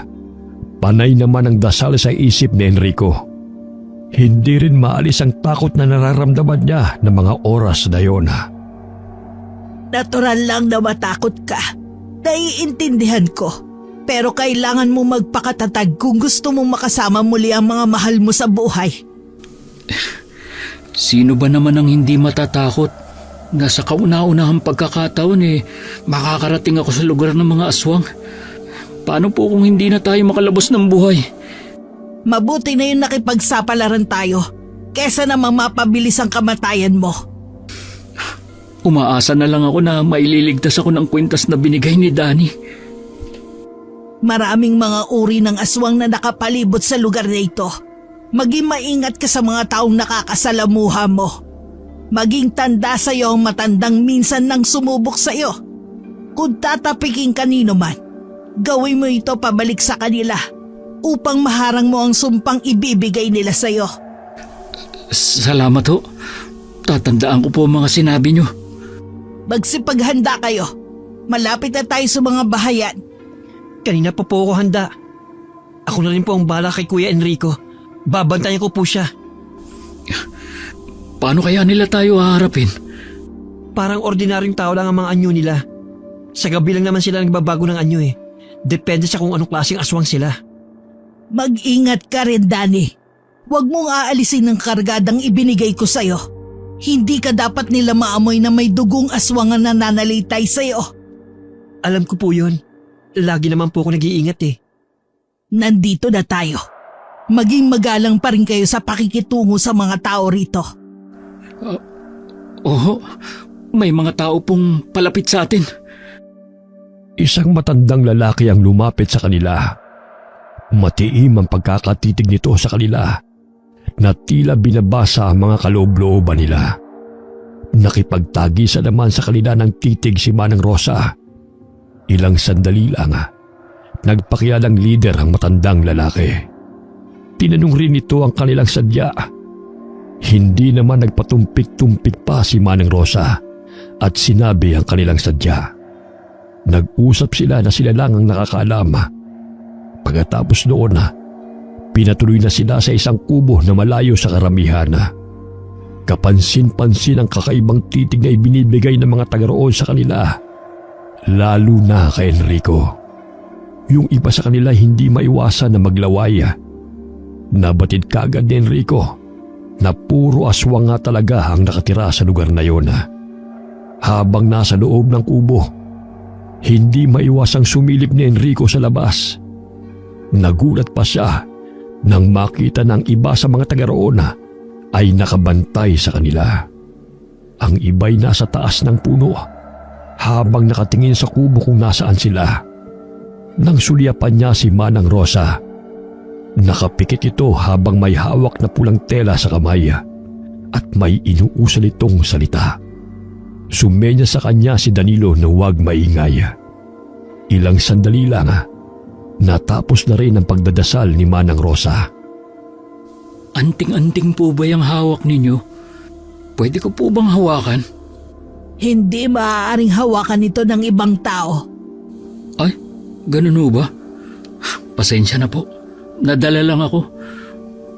panay naman ang dasal sa isip ni Enrico. Hindi rin maalis ang takot na nararamdaman niya ng mga oras na yon. Natural lang na matakot ka. Naiintindihan ko. Pero kailangan mo magpakatatag kung gusto mong makasama muli ang mga mahal mo sa buhay. Sino ba naman ang hindi matatakot? Nasa kauna-unahang pagkakataon makakarating ako sa lugar ng mga aswang. Paano po kung hindi na tayo makalabas ng buhay? Mabuti na yung nakipagsapalaran tayo kesa namang mapabilis ang kamatayan mo. Umaasa na lang ako na maililigtas ako ng kwintas na binigay ni Danny. Maraming mga uri ng aswang na nakapalibot sa lugar na ito. Maging maingat ka sa mga taong nakakasalamuha mo. Maging tanda sa iyo ang matandang minsan nang sumubok sa iyo. Kung tatapiking kanino man, gawin mo ito pabalik sa kanila upang maharang mo ang sumpang ibibigay nila sa iyo. Salamat ho. Tatandaan ko po ang mga sinabi niyo. Magsipaghanda kayo. Malapit na tayo sa mga bahayan. Kanina pa po ako handa. Ako na rin po ang bala kay Kuya Enrico. Babantayan ko po siya. Paano kaya nila tayo haharapin? Parang ordinaryong tao lang ang mga anyo nila. Sa gabi lang naman sila nagbabago ng anyo eh. Depende sa kung anong klaseng aswang sila. Mag-ingat ka rin, Danny. Huwag mong aalisin ang kargadang ibinigay ko sa'yo. Hindi ka dapat nila maamoy na may dugong aswang ang nananalitay sa'yo. Alam ko po yun. Lagi naman po ako nag-iingat eh. Nandito na tayo. Maging magalang pa rin kayo sa pakikitungo sa mga tao rito. Oo, may mga tao pong palapit sa atin. Isang matandang lalaki ang lumapit sa kanila. Matiim ang pagkakatitig nito sa kanila na tila binabasa ang mga kaloob-looban nila. Nakipagtagisa naman sa kanila ng titig si Manang Rosa. Ilang sandali lang, nagpakilalang leader ang matandang lalaki. Tinanong rin nito ang kanilang sadya. Hindi naman nagpatumpik-tumpik pa si Manang Rosa at sinabi ang kanilang sadya. Nag-usap sila na sila lang ang nakakaalam. Pagkatapos noon, pinatuloy na sila sa isang kubo na malayo sa karamihan. Kapansin-pansin ang kakaibang titig na ibinibigay ng mga taga roon sa kanila. Lalo na kay Enrico. Yung iba sa kanila hindi maiwasan na maglaway. Nabatid kaagad ni Enrico na puro aswang nga talaga ang nakatira sa lugar na yon. Habang nasa loob ng kubo, hindi maiwasang sumilip ni Enrico sa labas. Nagulat pa siya nang makita ng iba sa mga taga roon ay nakabantay sa kanila. Ang iba'y nasa taas ng puno habang nakatingin sa kubo kung nasaan sila. Nang sulyapan niya si Manang Rosa, nakapikit ito habang may hawak na pulang tela sa kamay at may inuusal itong salita. Sumenya sa kanya si Danilo na huwag maingay. Ilang sandali lang, natapos na rin ang pagdadasal ni Manang Rosa. Anting-anting po ba yung hawak ninyo? Pwede ko po bang hawakan? Hindi maaaring hawakan ito ng ibang tao. Ay, ganun ho ba? Pasensya na po. Nadala lang ako.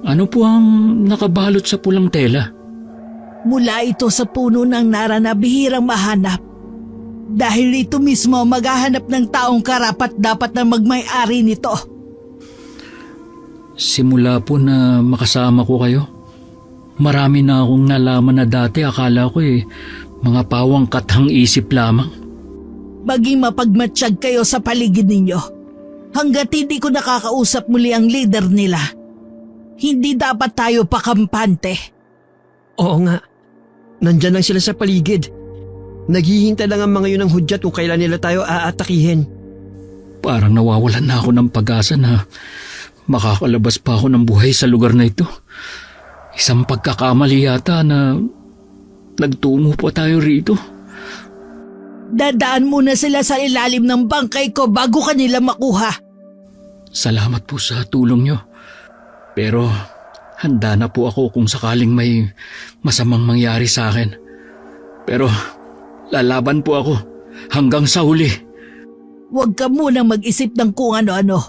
Ano po ang nakabalot sa pulang tela? Mula ito sa puno ng nara na bihirang mahanap. Dahil ito mismo maghahanap ng taong karapat dapat na magmay-ari nito. Simula po na makasama ko kayo, marami na akong nalaman na dati akala ko mga pawang kathang isip lamang. Maging mapagmatsyag kayo sa paligid ninyo. Hanggat hindi ko nakakausap muli ang leader nila, hindi dapat tayo pakampante. Oo nga. Nandyan lang sila sa paligid. Naghihintay lang ang mga yun ng hudyat kung kailan nila tayo aatakihin. Parang nawawalan na ako ng pag-asa na makakalabas pa ako ng buhay sa lugar na ito. Isang pagkakamali yata na nagtungo pa tayo rito. Dadaan muna sila sa ilalim ng bangkay ko bago kanila makuha. Salamat po sa tulong nyo. Pero handa na po ako kung sakaling may masamang mangyari sa akin. Pero lalaban po ako hanggang sa huli. Huwag ka munang mag-isip ng kung ano-ano.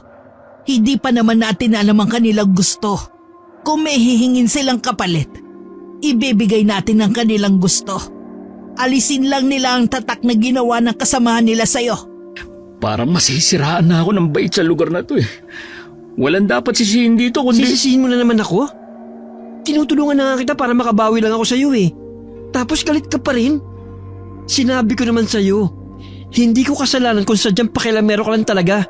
Hindi pa naman natin alam ang kanilang gusto. Kung may hihingin silang kapalit, ibibigay natin ang kanilang gusto. Alisin lang nila ang tatak na ginawa ng kasamahan nila sa'yo. Parang masisiraan na ako ng bait sa lugar na to eh. Walang dapat sisihin dito kundi... Sisisihin mo na naman ako? Tinutulungan na nga kita para makabawi lang ako sa'yo eh. Tapos galit ka pa rin? Sinabi ko naman sa'yo, hindi ko kasalanan kung sadyang pakialamero ka lang talaga.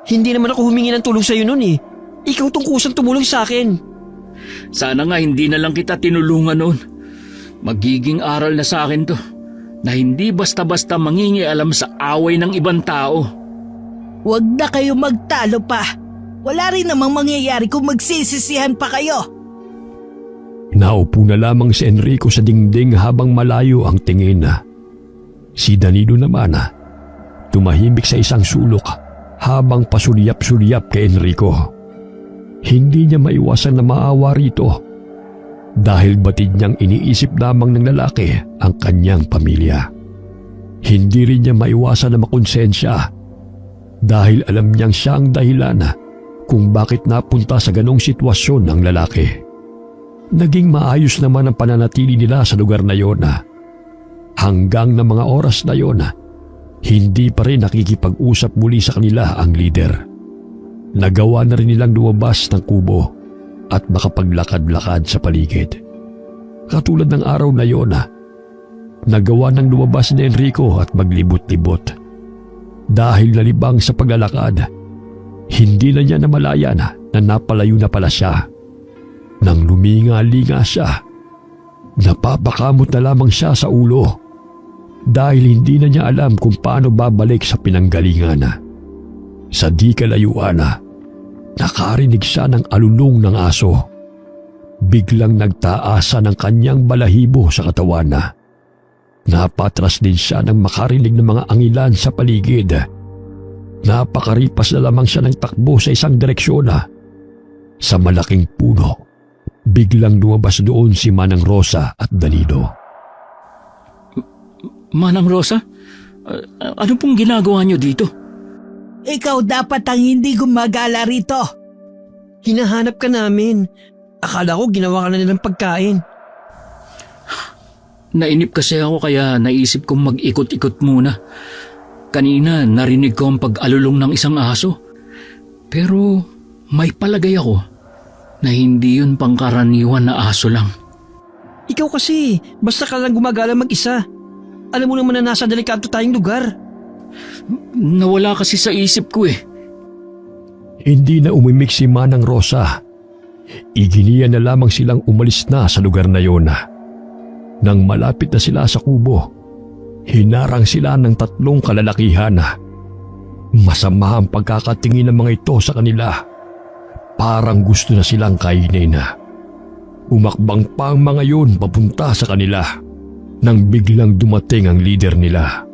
Hindi naman ako humingi ng tulong sa'yo noon eh. Ikaw tong kusang tumulong sa akin. Sana nga hindi na lang kita tinulungan noon. Magiging aral na sa akin to, na hindi basta-basta mangingialam sa away ng ibang tao. Huwag na kayo magtalo pa. Wala rin namang mangyayari kung magsisisihan pa kayo. Naupo na lamang si Enrico sa dingding habang malayo ang tingin. Si Danilo naman tumahimik sa isang sulok habang pasulyap-sulyap kay Enrico. Hindi niya maiwasan na maawa rito dahil batid niyang iniisip lamang ng lalaki ang kanyang pamilya. Hindi rin niya maiwasan na makonsensya dahil alam niyang siya ang dahilan kung bakit napunta sa ganong sitwasyon ng lalaki. Naging maayos naman ang pananatili nila sa lugar na yon. Hanggang na mga oras na yon, hindi pa rin nakikipag-usap muli sa kanila ang leader. Nagawa na rin nilang lumabas ng kubo at makapaglakad-lakad sa paligid. Katulad ng araw na yon, nagawa ng lumabas ni Enrico at maglibot-libot. Dahil nalibang sa paglalakad, hindi na niya namalayan na napalayo na pala siya. Nang luminga-linga siya, napapakamot na lamang siya sa ulo dahil hindi na niya alam kung paano babalik sa pinanggalingan. Sa di kalayuan, nakarinig siya ng alulong ng aso. Biglang nagtaasa ng kanyang balahibo sa katawan. Napatras din siya nang makarinig ng mga angilan sa paligid. Napakaripas na lamang siya ng takbo sa isang direksyon. Sa malaking puno, biglang lumabas doon si Manang Rosa at Danilo. Manang Rosa? Ano pong ginagawa niyo dito? Ikaw dapat ang hindi gumagala rito. Hinahanap ka namin. Akala ko ginawa ka na nilang pagkain. Nainip kasi ako kaya naisip kong mag-ikot-ikot muna. Kanina narinig ko ang pag-alulong ng isang aso. Pero may palagay ako na hindi yun pangkaraniwan na aso lang. Ikaw kasi, basta ka lang gumagala mag-isa. Alam mo naman na nasa delikado tayong lugar. Nawala kasi sa isip ko eh. Hindi na umimik si Manang Rosa. Iginiya na lamang silang umalis na sa lugar na yon. Nang malapit na sila sa kubo, hinarang sila ng 3 kalalakihan. Masama ang pagkakatingin ng mga ito sa kanila. Parang gusto na silang kainin. Umakbang pa ang mga yun papunta sa kanila nang biglang dumating ang leader nila.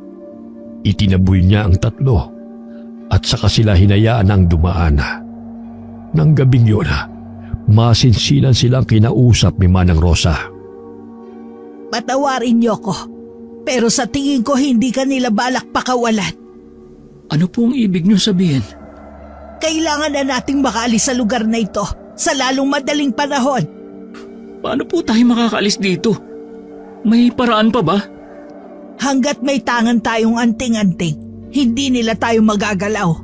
Itinaboy niya ang 3 at saka sila hinayaan ng dumaan. Nang gabing yun, masinsinan silang kinausap ni Manang Rosa. Patawarin niyo ko, pero sa tingin ko hindi ka nila balak pakawalan. Ano pong ibig niyo sabihin? Kailangan na nating makaalis sa lugar na ito sa lalong madaling panahon. Paano po tayo makakaalis dito? May paraan pa ba? Hanggat may tangan tayong anting-anting, hindi nila tayo magagalaw.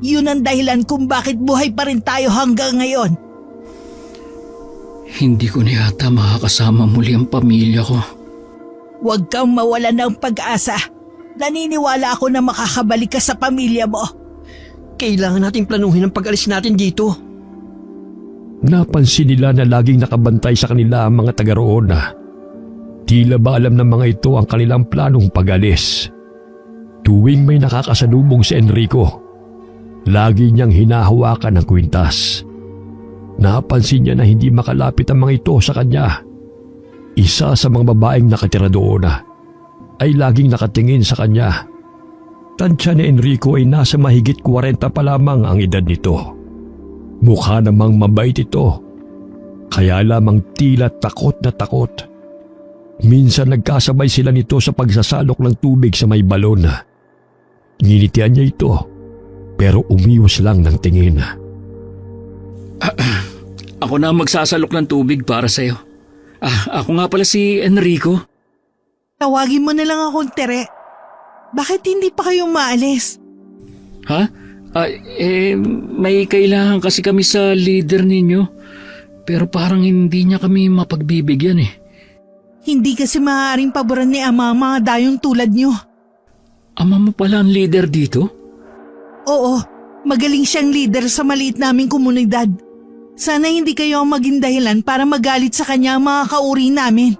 Yun ang dahilan kung bakit buhay pa rin tayo hanggang ngayon. Hindi ko na yata makakasama muli ang pamilya ko. Huwag kang mawalan ng pag-asa. Naniniwala ako na makakabalik ka sa pamilya mo. Kailangan nating planuhin ang pag-alis natin dito. Napansin nila na laging nakabantay sa kanila ang mga taga roon. Tila ba alam ng mga ito ang kanilang planong pag-alis. Tuwing may nakakasalubong si Enrico, lagi niyang hinahawakan ang kwintas. Napansin niya na hindi makalapit ang mga ito sa kanya. Isa sa mga babaeng nakatira doon ay laging nakatingin sa kanya. Tansya ni Enrico ay nasa mahigit 40 pa lamang ang edad nito. Mukha namang mabait ito. Kaya lamang tila takot na takot. Minsan nagkasabay sila nito sa pagsasalok ng tubig sa may balon. Nginitian niya ito, pero umiwas lang ng tingin. Ako na ang magsasalok ng tubig para sa'yo. Ako nga pala si Enrico. Tawagin mo na lang akong Tere. Bakit hindi pa kayong maalis? Ha? May kailangan kasi kami sa leader ninyo. Pero parang hindi niya kami mapagbibigyan eh. Hindi kasi maaaring paboran ni Ama ang mga dayong tulad nyo. Ama mo pala ang leader dito? Oo, magaling siyang leader sa maliit naming komunidad. Sana hindi kayo ang maging dahilan para magalit sa kanya ang mga kauri namin.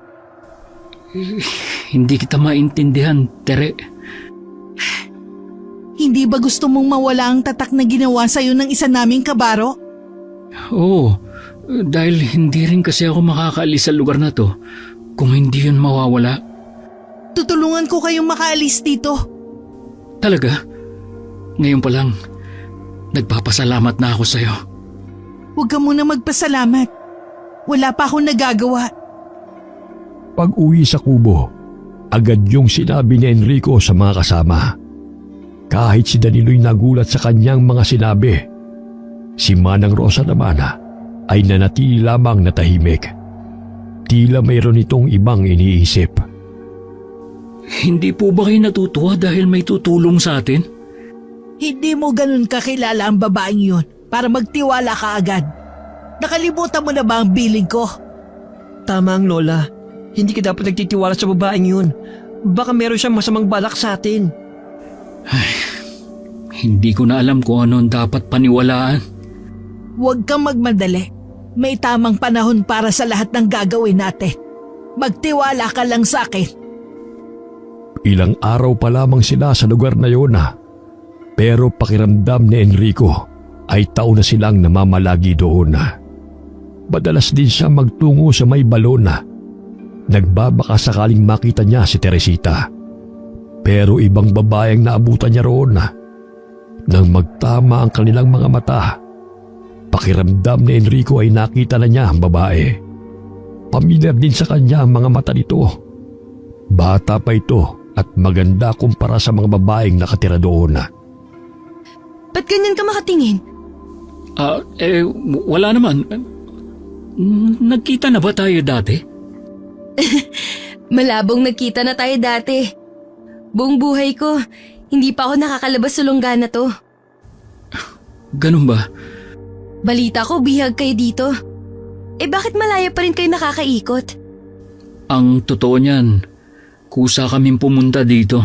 Hindi kita maintindihan, Tere. Hindi ba gusto mong mawala ang tatak na ginawa sa'yo ng isa naming kabaro? Oo, dahil hindi rin kasi ako makakaalis sa lugar na to kung hindi yun mawawala. Tutulungan ko kayong makaalis dito. Talaga? Ngayon pa lang, nagpapasalamat na ako sa'yo. Huwag ka muna magpasalamat. Wala pa akong nagagawa. Pag-uwi sa kubo, agad yung sinabi ni Enrico sa mga kasama. Kahit si Danilo'y nagulat sa kanyang mga sinabi, si Manang Rosa naman ay nanatili lamang na tahimik. Tila mayroon itong ibang iniisip. Hindi po ba kayo natutuwa dahil may tutulong sa atin? Hindi mo ganun kakilala ang babaeng yun para magtiwala ka agad. Nakalimutan mo na ba ang billing ko? Tama ang lola. Hindi ka dapat nagtitiwala sa babaeng yun. Baka meron siyang masamang balak sa atin. Hindi ko na alam kung ano ang dapat paniwalaan. Huwag kang magmadali. May tamang panahon para sa lahat ng gagawin natin. Magtiwala ka lang sa akin. Ilang araw pa lamang sila sa lugar na yun pero pakiramdam ni Enrico ay taon na silang namamalagi doon. Madalas din siya magtungo sa may balon. Nagbabaka sakaling makita niya si Teresita. Pero ibang babaeng naabutan niya roon. Nang magtama ang kanilang mga mata, pakiramdam ni Enrico ay nakita na niya ang babae. Pamilyar din sa kanya ang mga mata nito. Bata pa ito at maganda kumpara sa mga babaeng nakatira doon. Ba't ganyan ka makatingin? Wala naman. Nagkita na ba tayo dati? Malabong nagkita na tayo dati. Buong buhay ko, hindi pa ako nakakalabas sa lungga na to. Ganun ba? Balita ko, bihag kayo dito. Bakit malaya pa rin kayo nakakaikot? Ang totoo niyan, kusa kaming pumunta dito.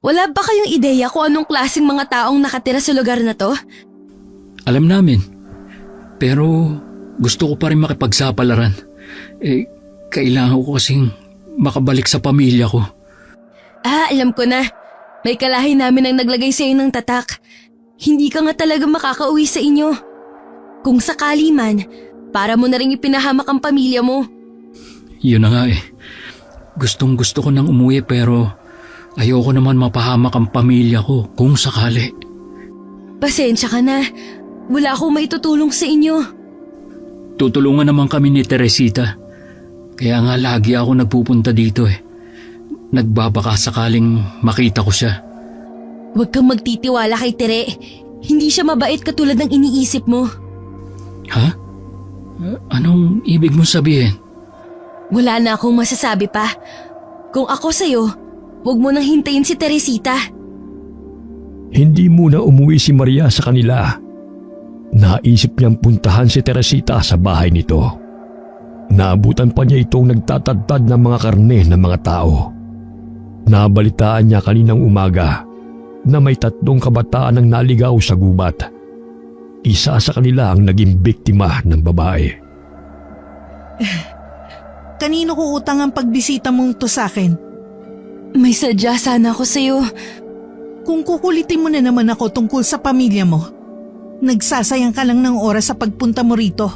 Wala ba kayong ideya kung anong klaseng mga taong nakatira sa lugar na to? Alam namin. Pero gusto ko pa rin makipagsapalaran. Kailangan ko kasing makabalik sa pamilya ko. Alam ko na. May kalahi namin ang naglagay sa iyo ng tatak. Hindi ka nga talaga makakauwi sa inyo. Kung sakali man, para mo na rin ipinahamak ang pamilya mo. Yun na nga eh. Gustong gusto ko nang umuwi pero ayoko naman mapahamak ang pamilya ko kung sakali. Pasensya ka na. Wala akong maitutulong sa inyo. Tutulungan naman kami ni Teresita. Kaya nga lagi ako nagpupunta dito eh. Nagbabaka sakaling makita ko siya. Huwag kang magtitiwala kay Tere. Hindi siya mabait katulad ng iniisip mo. Ha? Anong ibig mo sabihin? Wala na akong masasabi pa. Kung ako sa'yo, huwag mo nang hintayin si Teresita. Hindi muna umuwi si Maria sa kanila. Naisip niyang puntahan si Teresita sa bahay nito. Naabutan pa niya itong nagtatadtad ng mga karne ng mga tao. Nabalitaan niya kaninang umaga na may 3 kabataan ang naligaw sa gubat. Isa sa kanila ang naging biktima ng babae. Kanino ko utang ang pagbisita mong to sa akin? May sadya sana ako sa'yo. Kung kukulitin mo na naman ako tungkol sa pamilya mo, nagsasayang ka lang ng oras sa pagpunta mo rito.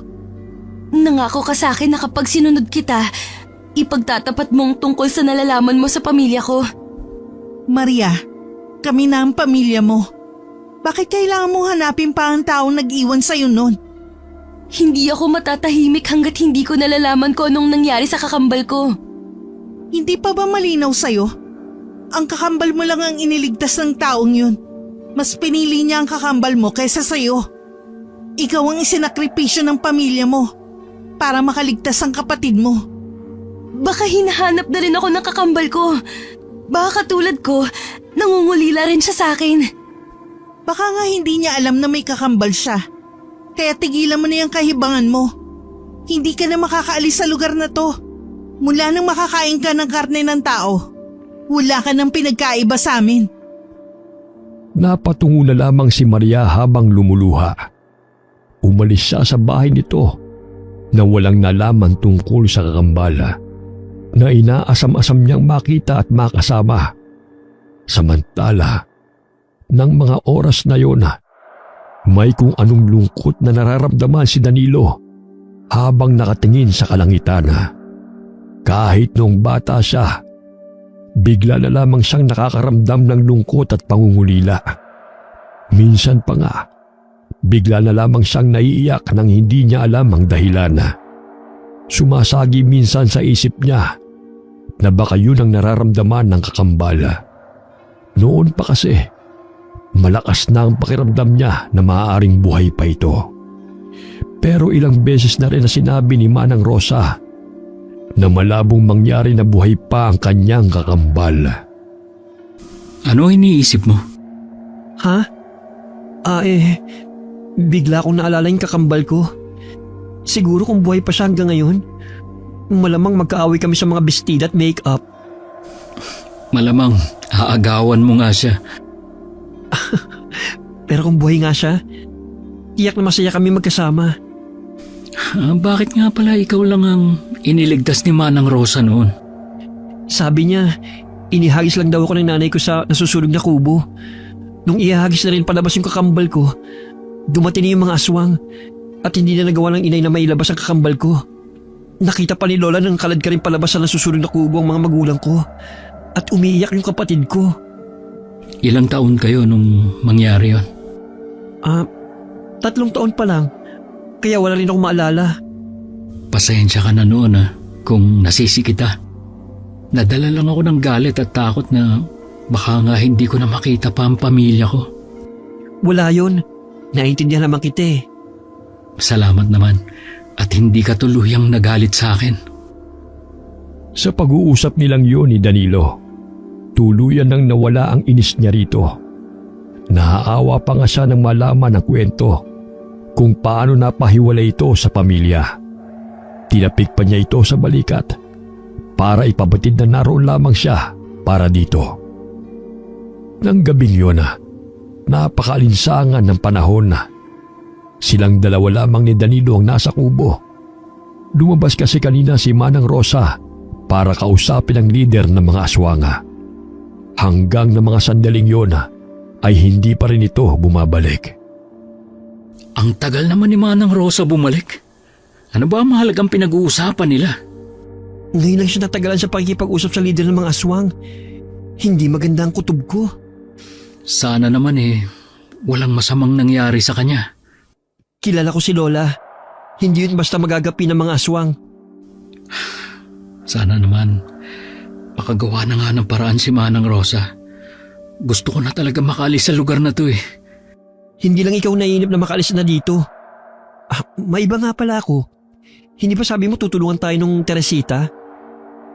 Nangako ka sa akin na kapag sinunod kita, ipagtatapat mong tungkol sa nalalaman mo sa pamilya ko. Maria, kami na ang pamilya mo. Bakit kailangan mo hanapin pa ang taong nag-iwan sa'yo noon? Hindi ako matatahimik hanggat hindi ko nalalaman ko anong nangyari sa kakambal ko. Hindi pa ba malinaw sa'yo? Ang kakambal mo lang ang iniligtas ng taong yun. Mas pinili niya ang kakambal mo kaysa sa'yo. Ikaw ang isinakripisyo ng pamilya mo para makaligtas ang kapatid mo. Baka hinahanap na rin ako ng kakambal ko. Baka katulad ko, nangungulila rin siya sa akin. Baka nga hindi niya alam na may kakambal siya. Kaya tigilan mo na yung kahibangan mo. Hindi ka na makakaalis sa lugar na to. Mula nang makakain ka ng karne ng tao, wala ka nang pinagkaiba sa amin. Napatungo na lamang si Maria habang lumuluha. Umalis siya sa bahay nito na walang nalaman tungkol sa kakambal na inaasam-asam niyang makita at makasama. Samantala, ng mga oras na yon, may kung anong lungkot na nararamdaman si Danilo habang nakatingin sa kalangitan. Kahit noong bata siya, bigla na lamang siyang nakakaramdam ng lungkot at pangungulila. Minsan pa nga, bigla na lamang siyang naiiyak nang hindi niya alam ang dahilan. Sumasagi minsan sa isip niya na baka yun ang nararamdaman ng kakambal. Noon pa kasi, malakas na ang pakiramdam niya na maaaring buhay pa ito. Pero ilang beses na rin na sinabi ni Manang Rosa na malabong mangyari na buhay pa ang kanyang kakambal. Ano iniisip mo? Ha? Bigla akong naalala yung kakambal ko. Siguro kung buhay pa siya hanggang ngayon, malamang magkaaway kami sa mga bestida at make-up. Malamang aagawan mo nga siya. Pero kung buhay nga siya, tiyak na masaya kami magkasama. Bakit nga pala ikaw lang ang iniligtas ni Manang Rosa noon? Sabi niya, inihagis lang daw ako ng nanay ko sa nasusunog na kubo. Nung ihagis na rin palabas yung kakambal ko, dumating na yung mga aswang at hindi na nagawa ng inay na mailabas ang kakambal ko. Nakita pa ni Lola nang kalad ka rin palabas sa nasusunog na kubo ang mga magulang ko at umiiyak yung kapatid ko. Ilang taon kayo nung mangyari yon? 3 taon pa lang, kaya wala rin ako maalala. Pasensya ka na noon kung nasisi kita. Nadala lang ako ng galit at takot na baka nga hindi ko na makita pa ang pamilya ko. Wala yun, naiintindihan naman kita eh. Salamat naman at hindi ka tuluyang nagalit sa akin. Sa pag-uusap nilang yun ni Danilo, tuluyan nang nawala ang inis niya rito. Naaawa pa nga siya nang malaman ang kwento kung paano napahiwalay ito sa pamilya. Tinapik pa niya ito sa balikat para ipabatid na naroon lamang siya para dito. Nang gabing yun, napakaalinsangan ng panahon. Silang dalawa lamang ni Danilo ang nasa kubo. Lumabas kasi kanina si Manang Rosa para kausapin ang lider ng mga aswanga. Hanggang na mga sandaling yun ay hindi pa rin ito bumabalik. Ang tagal naman ni Manang Rosa bumalik. Ano ba ang mahalagang pinag-uusapan nila? Ngayon lang siya natagalan sa pakikipag-usap sa lider ng mga aswang. Hindi maganda ang kutob ko. Sana naman walang masamang nangyari sa kanya. Kilala ko si Lola. Hindi yun basta magagapi ng mga aswang. Sana naman makagawa na nga ng paraan si Manang Rosa. Gusto ko na talaga makaalis sa lugar na to Hindi lang ikaw naiinip na makaalis na dito. May iba nga pala ako. Hindi ba sabi mo tutulungan tayo nung Teresita?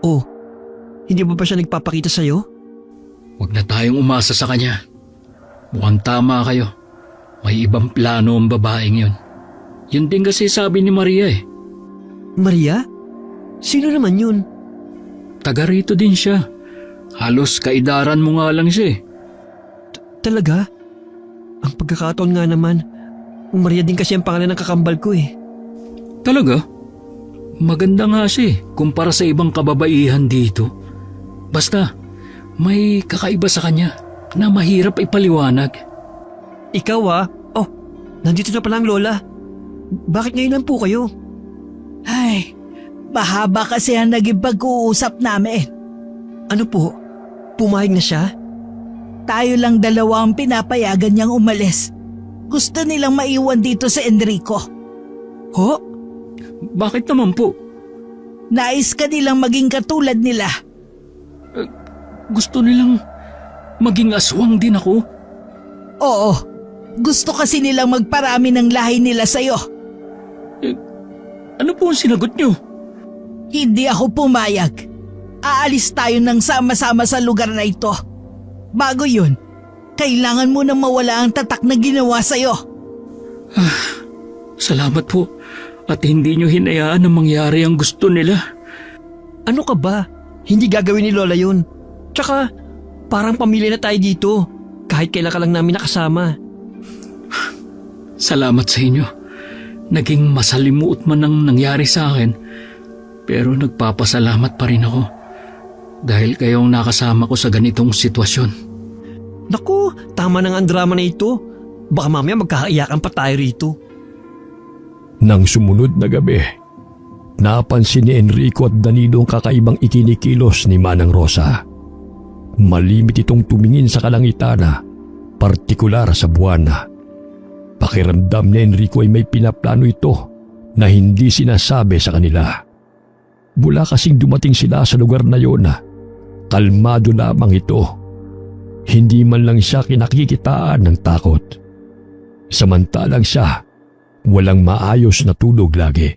Oh, hindi ba siya nagpapakita sa'yo? Huwag na tayong umasa sa kanya. Mukhang tama kayo. May ibang plano ang babaeng yun. Yun din kasi sabi ni Maria Maria? Sino naman yun? Taga rito din siya. Halos kaidaran mo nga lang siya Talaga? Ang pagkakataon nga naman, Maria din kasi ang pangalan ng kakambal ko Talaga? Maganda nga siya kumpara sa ibang kababaihan dito. Basta, may kakaiba sa kanya na mahirap ipaliwanag. Ikaw Oh, nandito na pala ang Lola. Bakit ngayon lang po kayo? Ay, mahaba kasi ang naging pag-uusap namin. Ano po? Pumayag na siya? Tayo lang dalawa ang pinapayagan niyang umalis. Gusto nilang maiwan dito si Enrico. Ho? Bakit naman po? Nais ka nilang maging katulad nila. Gusto nilang maging aswang din ako? Oo, gusto kasi nilang magparami ng lahi nila sa'yo. Ano po ang sinagot niyo? Hindi ako pumayag. Aalis tayo ng sama-sama sa lugar na ito. Bago yun, kailangan mo nang mawala ang tatak na ginawa sa'yo. Salamat po. At hindi niyo hinayaan na mangyari ang gusto nila. Ano ka ba? Hindi gagawin ni Lola yun. Tsaka, parang pamilya na tayo dito. Kahit kailan ka lang namin nakasama. Salamat sa inyo. Naging masalimuot man ang nangyari sa akin. Pero nagpapasalamat pa rin ako. Dahil kayong nakasama ko sa ganitong sitwasyon. Naku, tama na nga ang drama na ito. Baka mamaya magkakaiyakan pa tayo rito. Nang sumunod na gabi, napansin ni Enrico at Danilo ang kakaibang ikinikilos ni Manang Rosa. Malimit itong tumingin sa kalangitana, partikular sa buwan. Pakiramdam ni Enrico ay may pinaplano ito na hindi sinasabi sa kanila. Mula kasing dumating sila sa lugar na yon, kalmado lamang ito. Hindi man lang siya kinakikitaan ng takot. Samantalang siya, walang maayos na tulog lagi.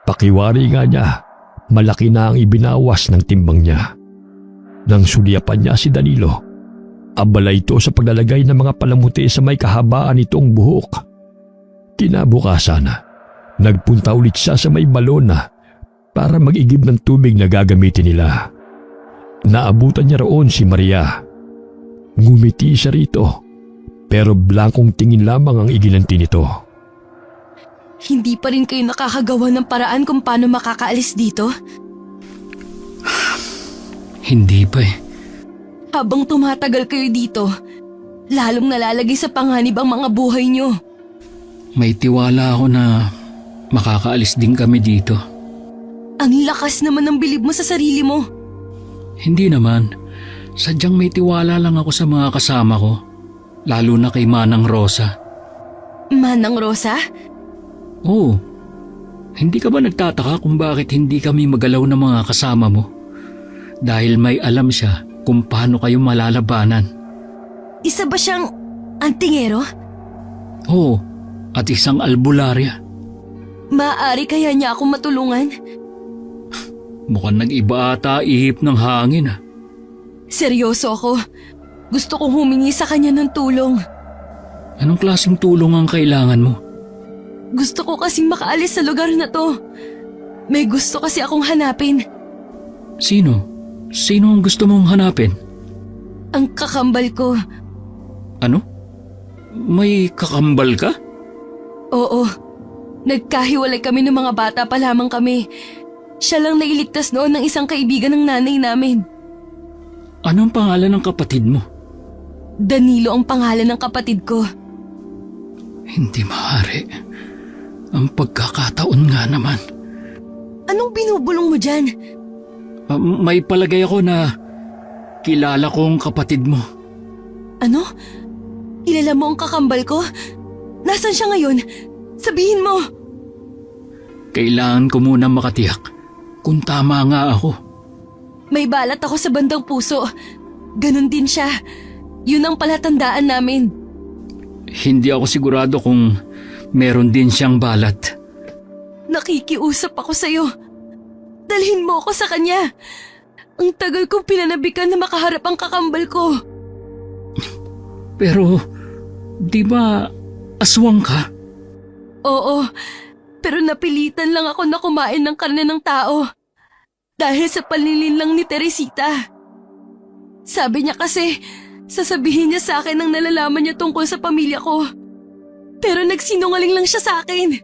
Pakiwari nga niya, malaki na ang ibinawas ng timbang niya. Nang sulyapan niya si Danilo, abala ito sa paglalagay ng mga palamuti sa may kahabaan nitong buhok. Kinabukasan, nagpunta ulit siya sa may balon para mag-igib ng tubig na gagamitin nila. Naabutan niya roon si Maria. Ngumiti siya rito, pero blankong tingin lamang ang iginanti nito. Hindi pa rin kayo nakakagawa ng paraan kung paano makakaalis dito? Hindi pa eh. Habang tumatagal kayo dito, lalong nalalagay sa panganib ang mga buhay nyo. May tiwala ako na makakaalis din kami dito. Ang lakas naman ng bilib mo sa sarili mo. Hindi naman. Sadyang may tiwala lang ako sa mga kasama ko. Lalo na kay Manang Rosa. Manang Rosa? Oo. Hindi ka ba nagtataka kung bakit hindi kami magalaw ng mga kasama mo? Dahil may alam siya kung paano kayo malalabanan. Isa ba siyang antingero? Oo. At isang albularya. Maaari kaya niya akong matulungan? Mukhang nag-iba ata ihip ng hangin . Seryoso ako. Gusto kong humingi sa kanya ng tulong. Anong klaseng tulong ang kailangan mo? Gusto ko kasing makaalis sa lugar na to. May gusto kasi akong hanapin. Sino? Sino ang gusto mong hanapin? Ang kakambal ko. Ano? May kakambal ka? Oo. Nagkahiwalay kami ng mga bata pa lamang kami. Siya lang nailigtas noon ng isang kaibigan ng nanay namin. Anong pangalan ng kapatid mo? Danilo ang pangalan ng kapatid ko. Hindi maaari. Ang pagkakataon nga naman. Anong binubulong mo dyan? May palagay ako na kilala ko ang kapatid mo. Ano? Kilala mo ang kakambal ko? Nasaan siya ngayon? Sabihin mo! Kailangan ko muna makatiyak kung tama nga ako. May balat ako sa bandang puso. Ganon din siya. Yun ang palatandaan namin. Hindi ako sigurado kung meron din siyang balat. Nakikiusap ako sa'yo. Dalhin mo ako sa kanya. Ang tagal kong pinanabikan na makaharap ang kakambal ko. Pero, di ba aswang ka? Oo, pero napilitan lang ako na kumain ng karne ng tao. Dahil sa panlilin lang ni Teresita. Sabi niya kasi, sasabihin niya sa akin ang nalalaman niya tungkol sa pamilya ko. Pero nagsinungaling lang siya sa akin.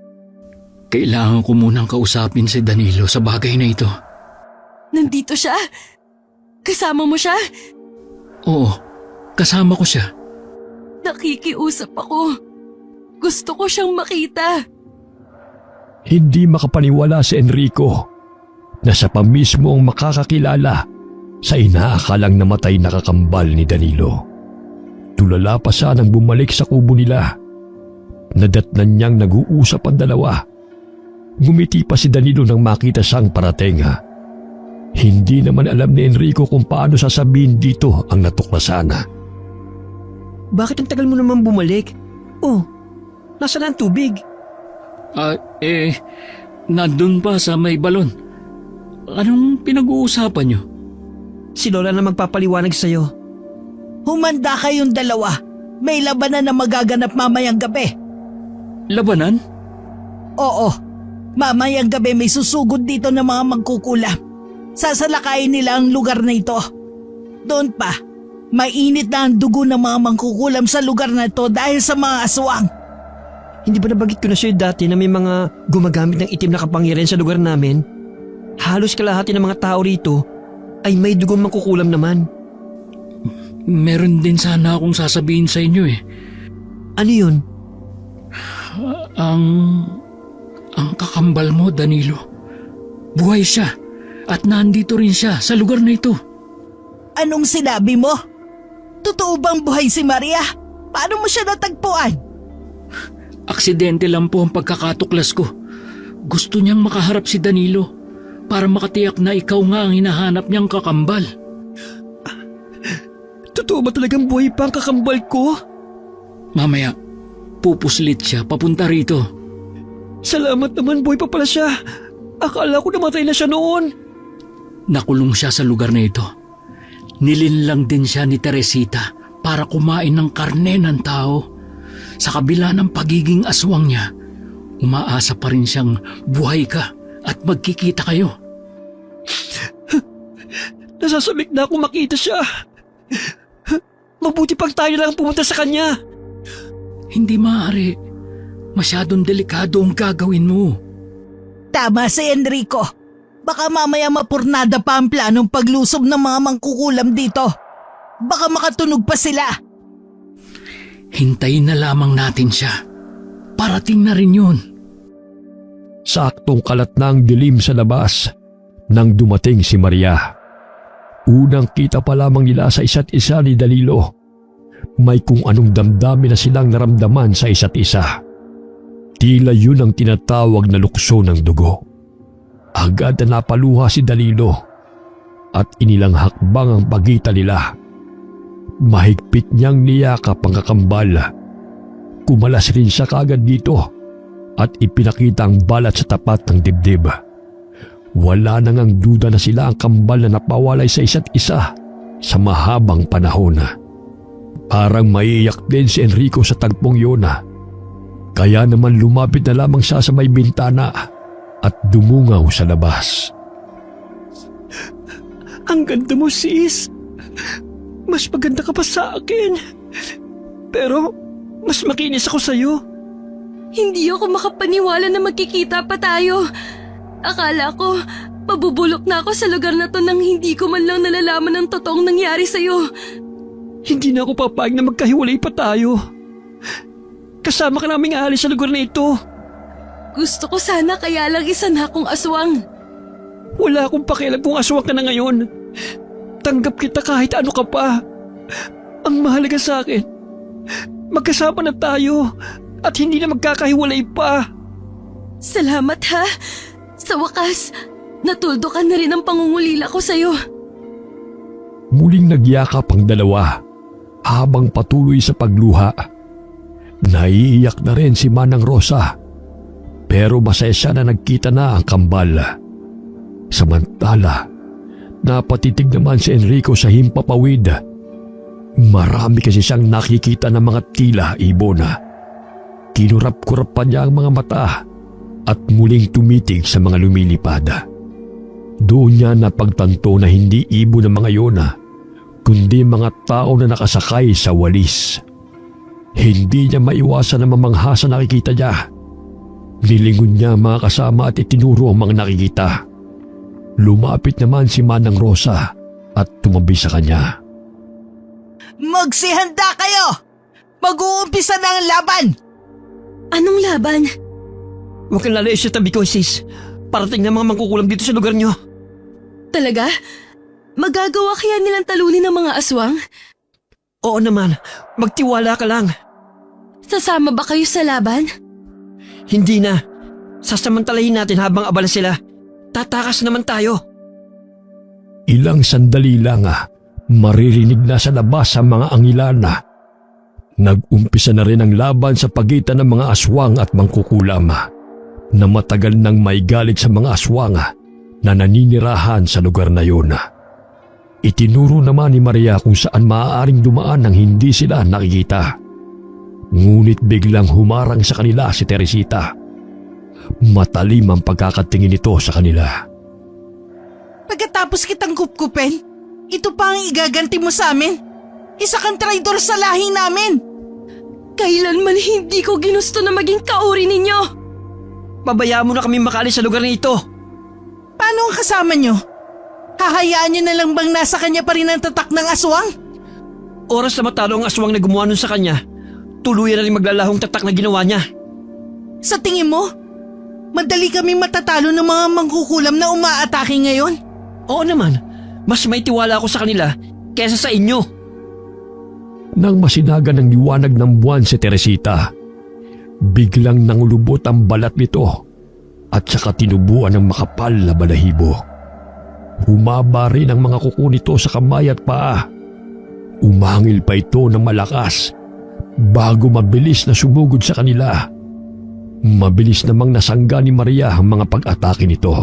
Kailangan ko munang kausapin si Danilo sa bagay na ito. Nandito siya? Kasama mo siya? Oo, kasama ko siya. Nakikiusap ako. Gusto ko siyang makita. Hindi makapaniwala si Enrico na siya pa mismo ang makakakilala sa inaakalang namatay na kakambal ni Danilo. Tulala pa siya nang bumalik sa kubo nila. Nadatnan niyang nag-uusap ang dalawa Ngumiti pa si Danilo nang makita siyang parating. Hindi naman alam ni Enrico kung paano sasabihin dito ang natuklasan. Bakit ang tagal mo naman bumalik? Oh, nasaan ang tubig? Nandun pa sa may balon. Anong pinag-uusapan niyo? Si Lola na magpapaliwanag sa'yo. Humanda kayong dalawa. May labanan na magaganap mamayang gabi. Labanan? Oo, mamayang gabi may susugod dito ng mga magkukulam. Sasalakayin nila ang lugar na ito. Doon pa, mainit na ang dugo ng mga mangkukulam sa lugar na ito dahil sa mga aswang. Hindi ba nabagit ko na sa'yo dati na may mga gumagamit ng itim na kapangyarihan sa lugar namin? Halos kalahati ng mga tao rito ay may dugong mangkukulam naman. Meron din sana akong sasabihin sa inyo eh. Ano yun? Ang kakambal mo, Danilo. Buhay siya at nandito rin siya sa lugar na ito. Anong sinabi mo? Totoo bang buhay si Maria? Paano mo siya natagpuan? Aksidente lang po ang pagkakatuklas ko. Gusto niyang makaharap si Danilo para makatiyak na ikaw nga ang hinahanap niyang kakambal. Totoo ba talagang buhay pa ang kakambal ko? Mamaya, pupuslit siya papunta rito. Salamat naman, buhay pa pala siya. Akala ko namatay na siya noon. Nakulong siya sa lugar na ito. Nilinlang din siya ni Teresita para kumain ng karne ng tao. Sa kabila ng pagiging aswang niya, umaasa pa rin siyang buhay ka at magkikita kayo. Nasasabik na ako makita siya. Mabuti pang tayo lang pumunta sa kanya. Hindi maaari. Masyadong delikado ang gagawin mo. Tama si Enrico. Baka mamaya mapurnada pa ang planong paglusob ng mga mangkukulam dito. Baka makatunog pa sila. Hintayin na lamang natin siya. Parating na rin yun. Saktong kalat na ang dilim sa labas nang dumating si Maria. Unang kita pa lamang nila sa isa't isa ni Danilo. May kung anong damdamin na silang naramdaman sa isa't isa. Tila yun ang tinatawag na lukso ng dugo. Agad na napaluha si Danilo at inilang hakbang ang pagitan nila. Mahigpit niyang niyakap ang kakambal. Kumalas rin siya kaagad dito at ipinakita ang balat sa tapat ng dibdib. Wala nang ang duda na sila ang kambal na napawalay sa isa't isa sa mahabang panahon. Parang maiiyak din si Enrico sa tagpong yun. Kaya naman lumapit na lamang siya sa may bintana at dumungaw sa labas. Ang ganda mo, sis. Mas maganda ka pa sa akin. Pero mas makinis ako sa'yo. Hindi ako makapaniwala na magkikita pa tayo. Akala ko, pabubulok na ako sa lugar na to nang hindi ko man lang nalalaman ang totoong nangyari sa'yo. Hindi na ako papayag na magkahiwalay pa tayo. Kasama ka naming aalis sa lugar na ito. Gusto ko sana kaya lang isa na akong aswang. Wala akong pakialam kung aswang ka na ngayon. Tanggap kita kahit ano ka pa. Ang mahalaga sa akin, magkasama na tayo at hindi na magkakahiwalay pa. Salamat ha. Sa wakas, natuldo ka na rin ang pangungulila ko sa'yo. Muling nagyakap ang dalawa habang patuloy sa pagluha. Naiiyak na rin si Manang Rosa pero masaya siya na nagkita na ang kambal. Samantala, napatitig naman si Enrico sa himpapawid. Marami kasi siyang nakikita ng mga tila ibon. Kinurap-kurap pa niya ang mga mata at muling tumitig sa mga lumilipad. Doon niya napagtanto na hindi ibon ng mga yon, kundi mga tao na nakasakay sa walis. Hindi niya maiwasan na mamangha sa nakikita niya. Nilingon niya ang mga kasama at itinuro ang mga nakikita. Lumapit naman si Manang Rosa at tumabi sa kanya. Magsihanda kayo! Mag-uumpisa na ang laban! Anong laban? Huwag kang lalayas sa tabi ko, sis. Parating na mga mangkukulam dito sa lugar niyo. Talaga? Magagawa kaya nilang talunin ng mga aswang? Oo naman, magtiwala ka lang. Sasama ba kayo sa laban? Hindi na. Sasamantalahin natin habang abala sila. Tatakas naman tayo. Ilang sandali lang maririnig na sa labas ang mga angilana. Nag-umpisa na rin ang laban sa pagitan ng mga aswang at mangkukulam na matagal nang may galit sa mga aswang na naninirahan sa lugar na yun. Itinuro naman ni Maria kung saan maaaring dumaan nang hindi sila nakikita. Ngunit biglang humarang sa kanila si Teresita. Matalim ang pagkakatingin nito sa kanila. Pagkatapos kitang kupkupin, ito pa ang igaganti mo sa amin. Isa kang traidor sa lahi namin. Kailanman hindi ko ginusto na maging kauri ninyo. Pabayaan mo na kami makalis sa lugar na ito. Paano ang kasama nyo? Hahayaan nyo na lang bang nasa kanya pa rin ang tatak ng aswang? Oras na matalo ang aswang na gumawa nun sa kanya, tuluyan na rin maglalahong tatak na ginawa niya. Sa tingin mo, madali kaming matatalo ng mga mangkukulam na umaatake ngayon? Oo naman, mas may tiwala ako sa kanila kesa sa inyo. Nang masinagan ng liwanag ng buwan si Teresita, biglang nangulubot ang balat nito at saka tinubuan ng makapal na balahibo. Humaba rin ang mga kuko nito sa kamay at paa. Umangil pa ito ng malakas bago mabilis na sumugod sa kanila. Mabilis namang nasangga ni Maria ang mga pag-atake nito.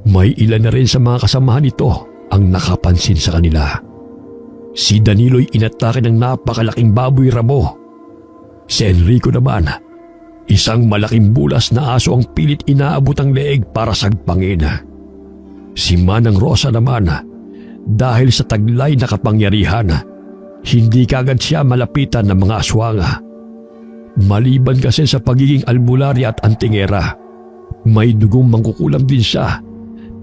May ilan na rin sa mga kasamahan nito ang nakapansin sa kanila. Si Danilo'y inatake ng napakalaking baboy ramo. Si Enrico naman, isang malaking bulas na aso ang pilit inaabot ang leeg para sagpangin. Si Manang Rosa naman, dahil sa taglay na kapangyarihan, hindi kagad siya malapitan ng mga aswanga. Maliban kasi sa pagiging albularya at antingera, may dugong mangkukulam din siya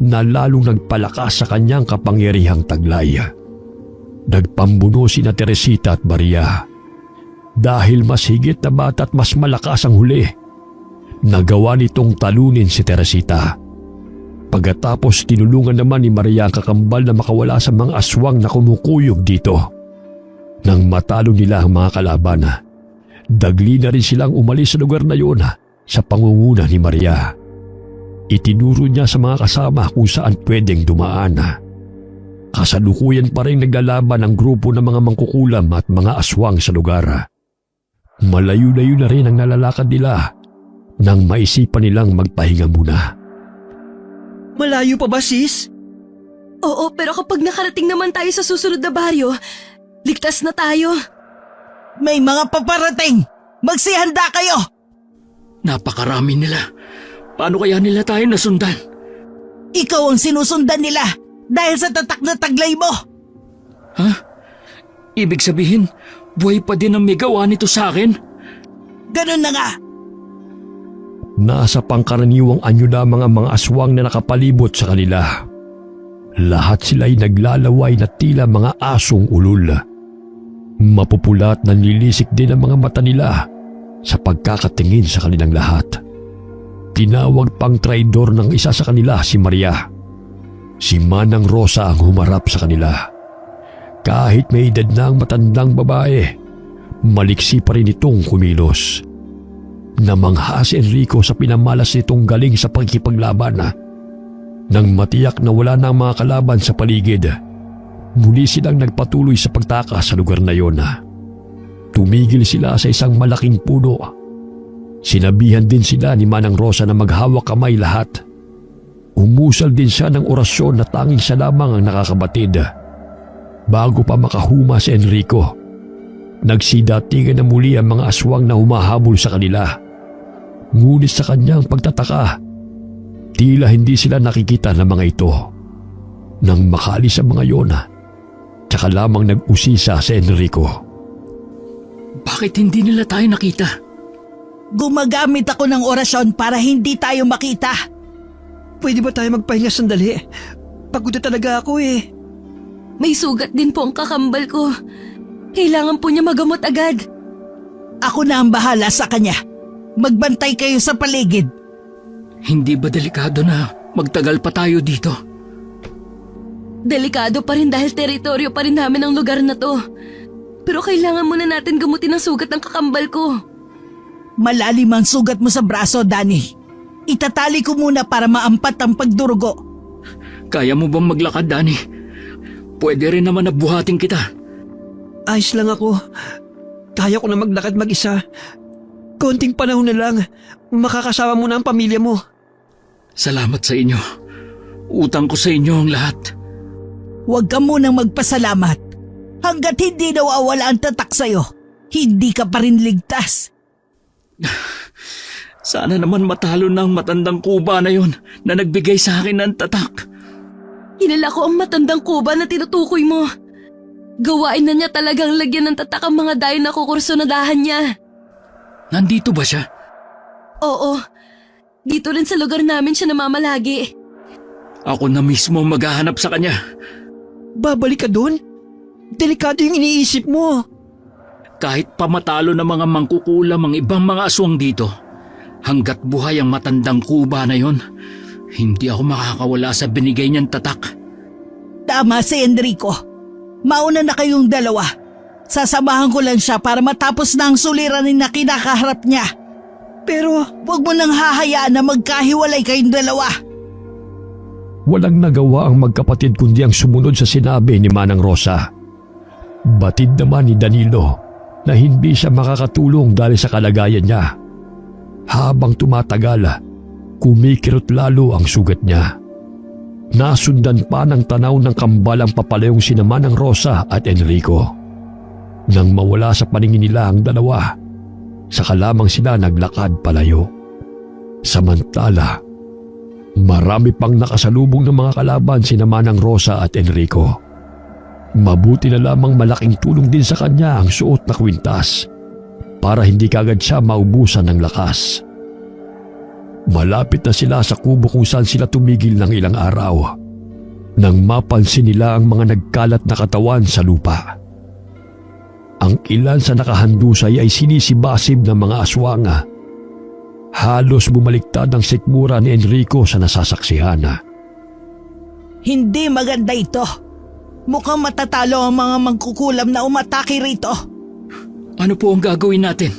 na lalong nagpalakas sa kanyang kapangyarihang taglay. Nagpambuno sina Teresita at Maria. Dahil mas higit na bata at mas malakas ang huli, nagawa nitong talunin si Teresita. Pagkatapos tinulungan naman ni Maria ang kakambal na makawala sa mga aswang na kumukuyog dito. Nang matalo nila ang mga kalaban, dagli na rin silang umalis sa lugar na yun sa pangunguna ni Maria. Itinuro niya sa mga kasama kung saan pwedeng dumaan. Kasalukuyan pa rin naglalaban ang grupo ng mga mangkukulam at mga aswang sa lugar. Malayo-layo na rin ang nalalakad nila nang maisipan nilang magpahinga muna. Malayo pa ba, sis? Oo, pero kapag nakarating naman tayo sa susunod na baryo, ligtas na tayo. May mga paparating! Magsihanda kayo! Napakarami nila. Paano kaya nila tayo nasundan? Ikaw ang sinusundan nila dahil sa tatak na taglay mo! Ha? Ibig sabihin, buhay pa din ang may gawa nito sa akin? Ganun na nga! Nasa pangkaraniwang anyo lamang ang mga aswang na nakapalibot sa kanila. Lahat sila'y naglalaway na tila mga asong ulol. Mapupulat na nilisik din ang mga mata nila sa pagkakatingin sa kanilang lahat. Tinawag pang traidor ng isa sa kanila si Maria. Si Manang Rosa ang humarap sa kanila. Kahit may edad na ang matandang babae, maliksi pa rin itong kumilos. Namangha si Enrico sa pinamalas nitong galing sa pagkipaglaban. Nang matiyak na wala na ang mga kalaban sa paligid, muli silang nagpatuloy sa pagtakas sa lugar na yon. Tumigil sila sa isang malaking puno. Sinabihan din sila ni Manang Rosa na maghawak kamay lahat. Umusal din siya ng orasyon na tanging siya lamang ang nakakabatid. Bago pa makahuma si Enrico, nagsidatingan na muli ang mga aswang na humahabol sa kanila. Ngunit sa kanyang pagtataka, tila hindi sila nakikita ng mga ito. Nang makalis ang mga yon, tsaka lamang nag-usisa si Enrico. Bakit hindi nila tayo nakita? Gumagamit ako ng orasyon para hindi tayo makita. Pwede ba tayo magpahinga sandali? Pagod na talaga ako eh. May sugat din po ang kakambal ko. Kailangan po niya magamot agad. Ako na ang bahala sa kanya. Magbantay kayo sa paligid. Hindi ba delikado na magtagal pa tayo dito? Delikado pa rin dahil teritoryo pa rin namin ang lugar na to. Pero kailangan muna natin gamutin ang sugat ng kakambal ko. Malalim ang sugat mo sa braso, Danny. Itatali ko muna para maampat ang pagdurugo. Kaya mo bang maglakad, Dani? Pwede rin naman na buhatin kita. Ayos lang ako. Kaya ko na maglakad mag-isa. Konting panahon na lang. Makakasama mo na ang pamilya mo. Salamat sa inyo. Utang ko sa inyo ang lahat. Huwag ka munang magpasalamat. Hanggat hindi nawawala ang tatak sa'yo, hindi ka pa rin ligtas. Sana naman matalo na ang matandang kuba na yon na nagbigay sa akin ng tatak. Kilala ko ang matandang kuba na tinutukoy mo. Gawain na niya talagang lagyan ng tatak ang mga dayo na kukursunadahan niya. Nandito ba siya? Oo, dito rin sa lugar namin siya namamalagi. Ako na mismo ang maghahanap sa kanya. Babalik ka doon? Delikado yung iniisip mo. Kahit pamatalo ng mga mangkukulam ang ibang mga aswang dito, hanggat buhay ang matandang kuba na yon, hindi ako makakawala sa binigay niyang tatak. Tama si Enrico. Mauna na kayong dalawa. Sasamahan ko lang siya para matapos na ang suliranin na kinakaharap niya. Pero Huwag mo nang hahayaan na magkahiwalay kayong dalawa. Walang nagawa ang magkapatid kundi ang sumunod sa sinabi ni Manang Rosa. Batid naman ni Danilo na hindi siya makakatulong dahil sa kalagayan niya. Habang tumatagal, kumikirot lalo ang sugat niya. Nasundan pa ng tanaw ng kambalang papalayong sina Manang Rosa at Enrico. Nang mawala sa paningin nila ang dalawa, saka lamang sila naglakad palayo. Samantala, marami pang nakasalubong ng mga kalaban sina Manang Rosa at Enrico. Mabuti na lamang malaking tulong din sa kanya ang suot na kwintas para hindi kagad siya maubusan ng lakas. Malapit na sila sa kubo kung saan sila tumigil ng ilang araw nang mapansin nila ang mga nagkalat na katawan sa lupa. Ang ilan sa nakahandusay ay sinisibasib ng mga aswang. Halos bumaliktad ang sikmura ni Enrico sa nasasaksihan. Hindi maganda ito. Mukhang matatalo ang mga mangkukulam na umatake rito. Ano po ang gagawin natin?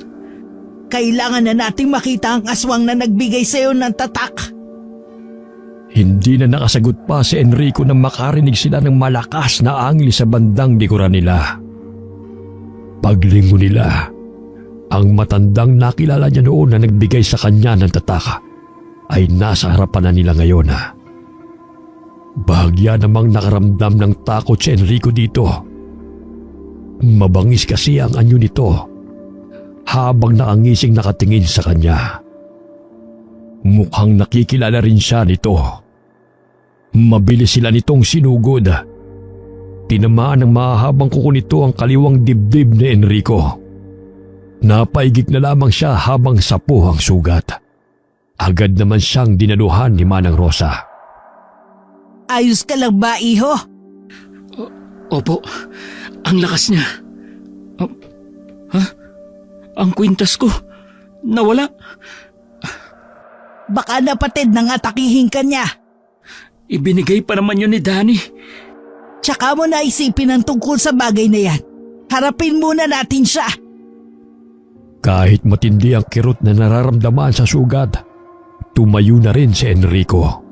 Kailangan na nating makita ang aswang na nagbigay sa'yo ng tatak. Hindi na nakasagot pa si Enrico nang makarinig sila ng malakas na angli sa bandang likuran nila. Paglingon nila, ang matandang nakilala niya noon na nagbigay sa kanya ng tatak ay nasa harapan na nila ngayon. Bahagya namang nakaramdam ng takot si Enrico dito. Mabangis kasi ang anyo nito habang nakangising nakatingin sa kanya. Mukhang nakikilala rin siya nito. Mabilis sila nitong sinugod. Tinamaan ng mahahabang kuko nito ang kaliwang dibdib ni Enrico. Napaigik na lamang siya habang sapo ang sugat. Agad naman siyang dinaluhan ni Manang Rosa. Ayos ka lang ba, iho? Opo, ang lakas niya. Ang kwintas ko, nawala. Baka napatid nang atakihin ka niya. Ibinigay pa naman yun ni Danny. Tsaka mo na isipin ang tungkol sa bagay na yan. Harapin muna natin siya. Kahit matindi ang kirot na nararamdaman sa sugat, tumayo na rin si Enrico.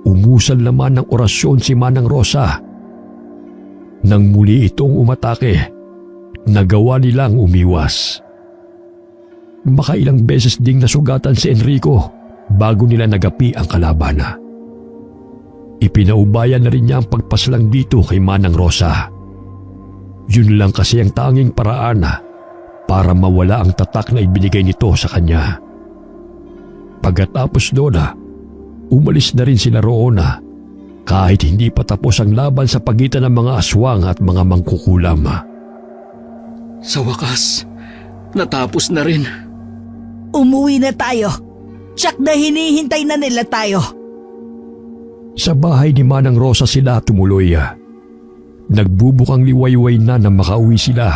Umusal naman ng orasyon si Manang Rosa. Nang muli itong umatake, nagawa nilang umiwas. Makailang beses ding nasugatan si Enrico bago nila nagapi ang kalaban. Ipinaubayan na rin niya ang pagpaslang dito kay Manang Rosa. Yun lang kasi ang tanging paraan para mawala ang tatak na ibinigay nito sa kanya. Pagkatapos doon, umalis na rin sila roon kahit hindi pa tapos ang laban sa pagitan ng mga aswang at mga mangkukulam. Sa wakas, natapos na rin. Umuwi na tayo. Tsak na hinihintay na nila tayo. Sa bahay ni Manang Rosa sila tumuloy. Nagbubukang liwayway na makauwi sila.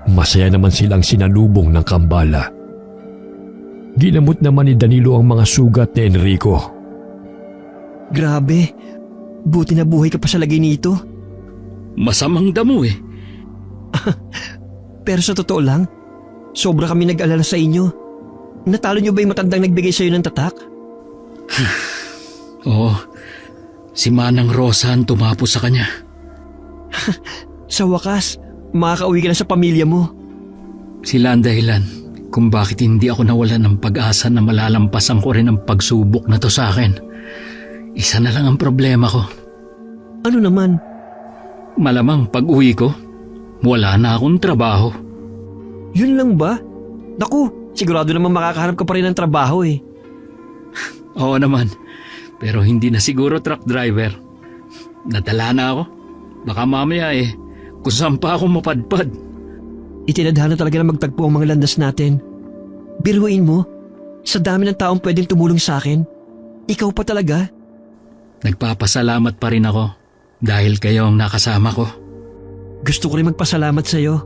Masaya naman silang sinalubong ng kambala. Ginamot naman ni Danilo ang mga sugat ni Enrico. grabe, buti na buhay ka pa sa lagay nito. Masamang damo eh. Pero sa totoo lang, sobra kami nag-alala sa inyo. Natalo niyo ba yung matandang nagbigay sa'yo ng tatak? Oo, si Manang Rosa ang tumapo sa kanya. Sa wakas, makakauwi ka na sa pamilya mo. Sila ang dahilan kung bakit hindi ako nawalan ng pag-asa na malalampasan ko rin ang pagsubok na to sa akin. Isa na lang ang problema ko. Ano naman? Malamang pag-uwi ko, wala na akong trabaho. Yun lang ba? Naku, sigurado naman makakahanap ka pa rin ng trabaho eh. Oo naman, pero hindi na siguro truck driver. Nadala na ako. Baka mamaya kung saan pa ako mapadpad. Itinadhana talaga na magtagpo ang mga landas natin. Biruin mo, sa dami ng taong pwedeng tumulong sa akin, ikaw pa talaga. Nagpapasalamat pa rin ako dahil kayo ang nakasama ko. Gusto ko rin magpasalamat sa'yo.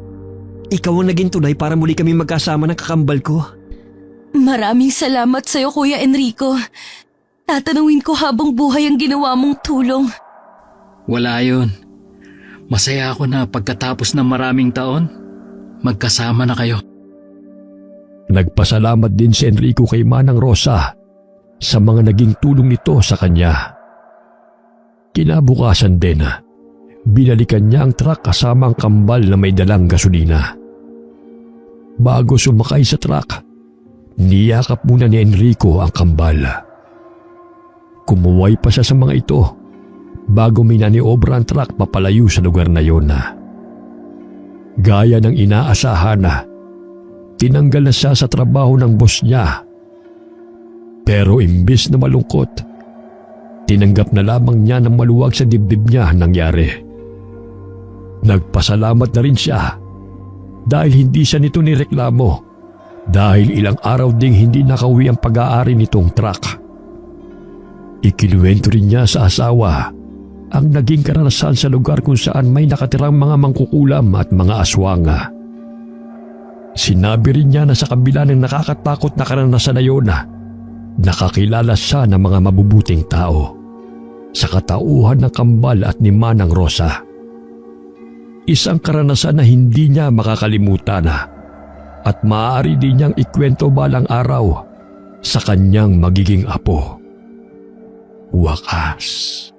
Ikaw ang naging tulay para muli kami magkasama ng kakambal ko. Maraming salamat sa'yo, Kuya Enrico. Tatanungin ko habang buhay ang ginawa mong tulong. Wala yun. Masaya ako na pagkatapos ng maraming taon, magkasama na kayo. Nagpasalamat din si Enrico kay Manang Rosa sa mga naging tulong nito sa kanya. Kinabukasan din, binalikan niya ang truck kasama ang kambal na may dalang gasolina. Bago sumakay sa truck, niyakap muna ni Enrico ang kambal. Kumuway pa siya sa mga ito bago minaniobra ang truck papalayo sa lugar na yon. Gaya ng inaasahan, tinanggal na siya sa trabaho ng boss niya. Pero imbis na malungkot, tinanggap na lamang niya ng maluwag sa dibdib niya ang nangyari. Nagpasalamat na rin siya dahil hindi siya nito nireklamo dahil ilang araw ding hindi nakauwi ang pag-aari nitong truck. Ikinuwento rin niya sa asawa ang naging karanasan sa lugar kung saan may nakatirang mga mangkukulam at mga aswanga. Sinabi rin niya na sa kabila ng nakakatakot na karanasan na yun, nakakilala siya ng mga mabubuting tao sa katauhan ng kambal at ni Manang Rosa. Isang karanasan na hindi niya makakalimutan at maaari din niyang ikwento balang araw sa kanyang magiging apo. Wakas.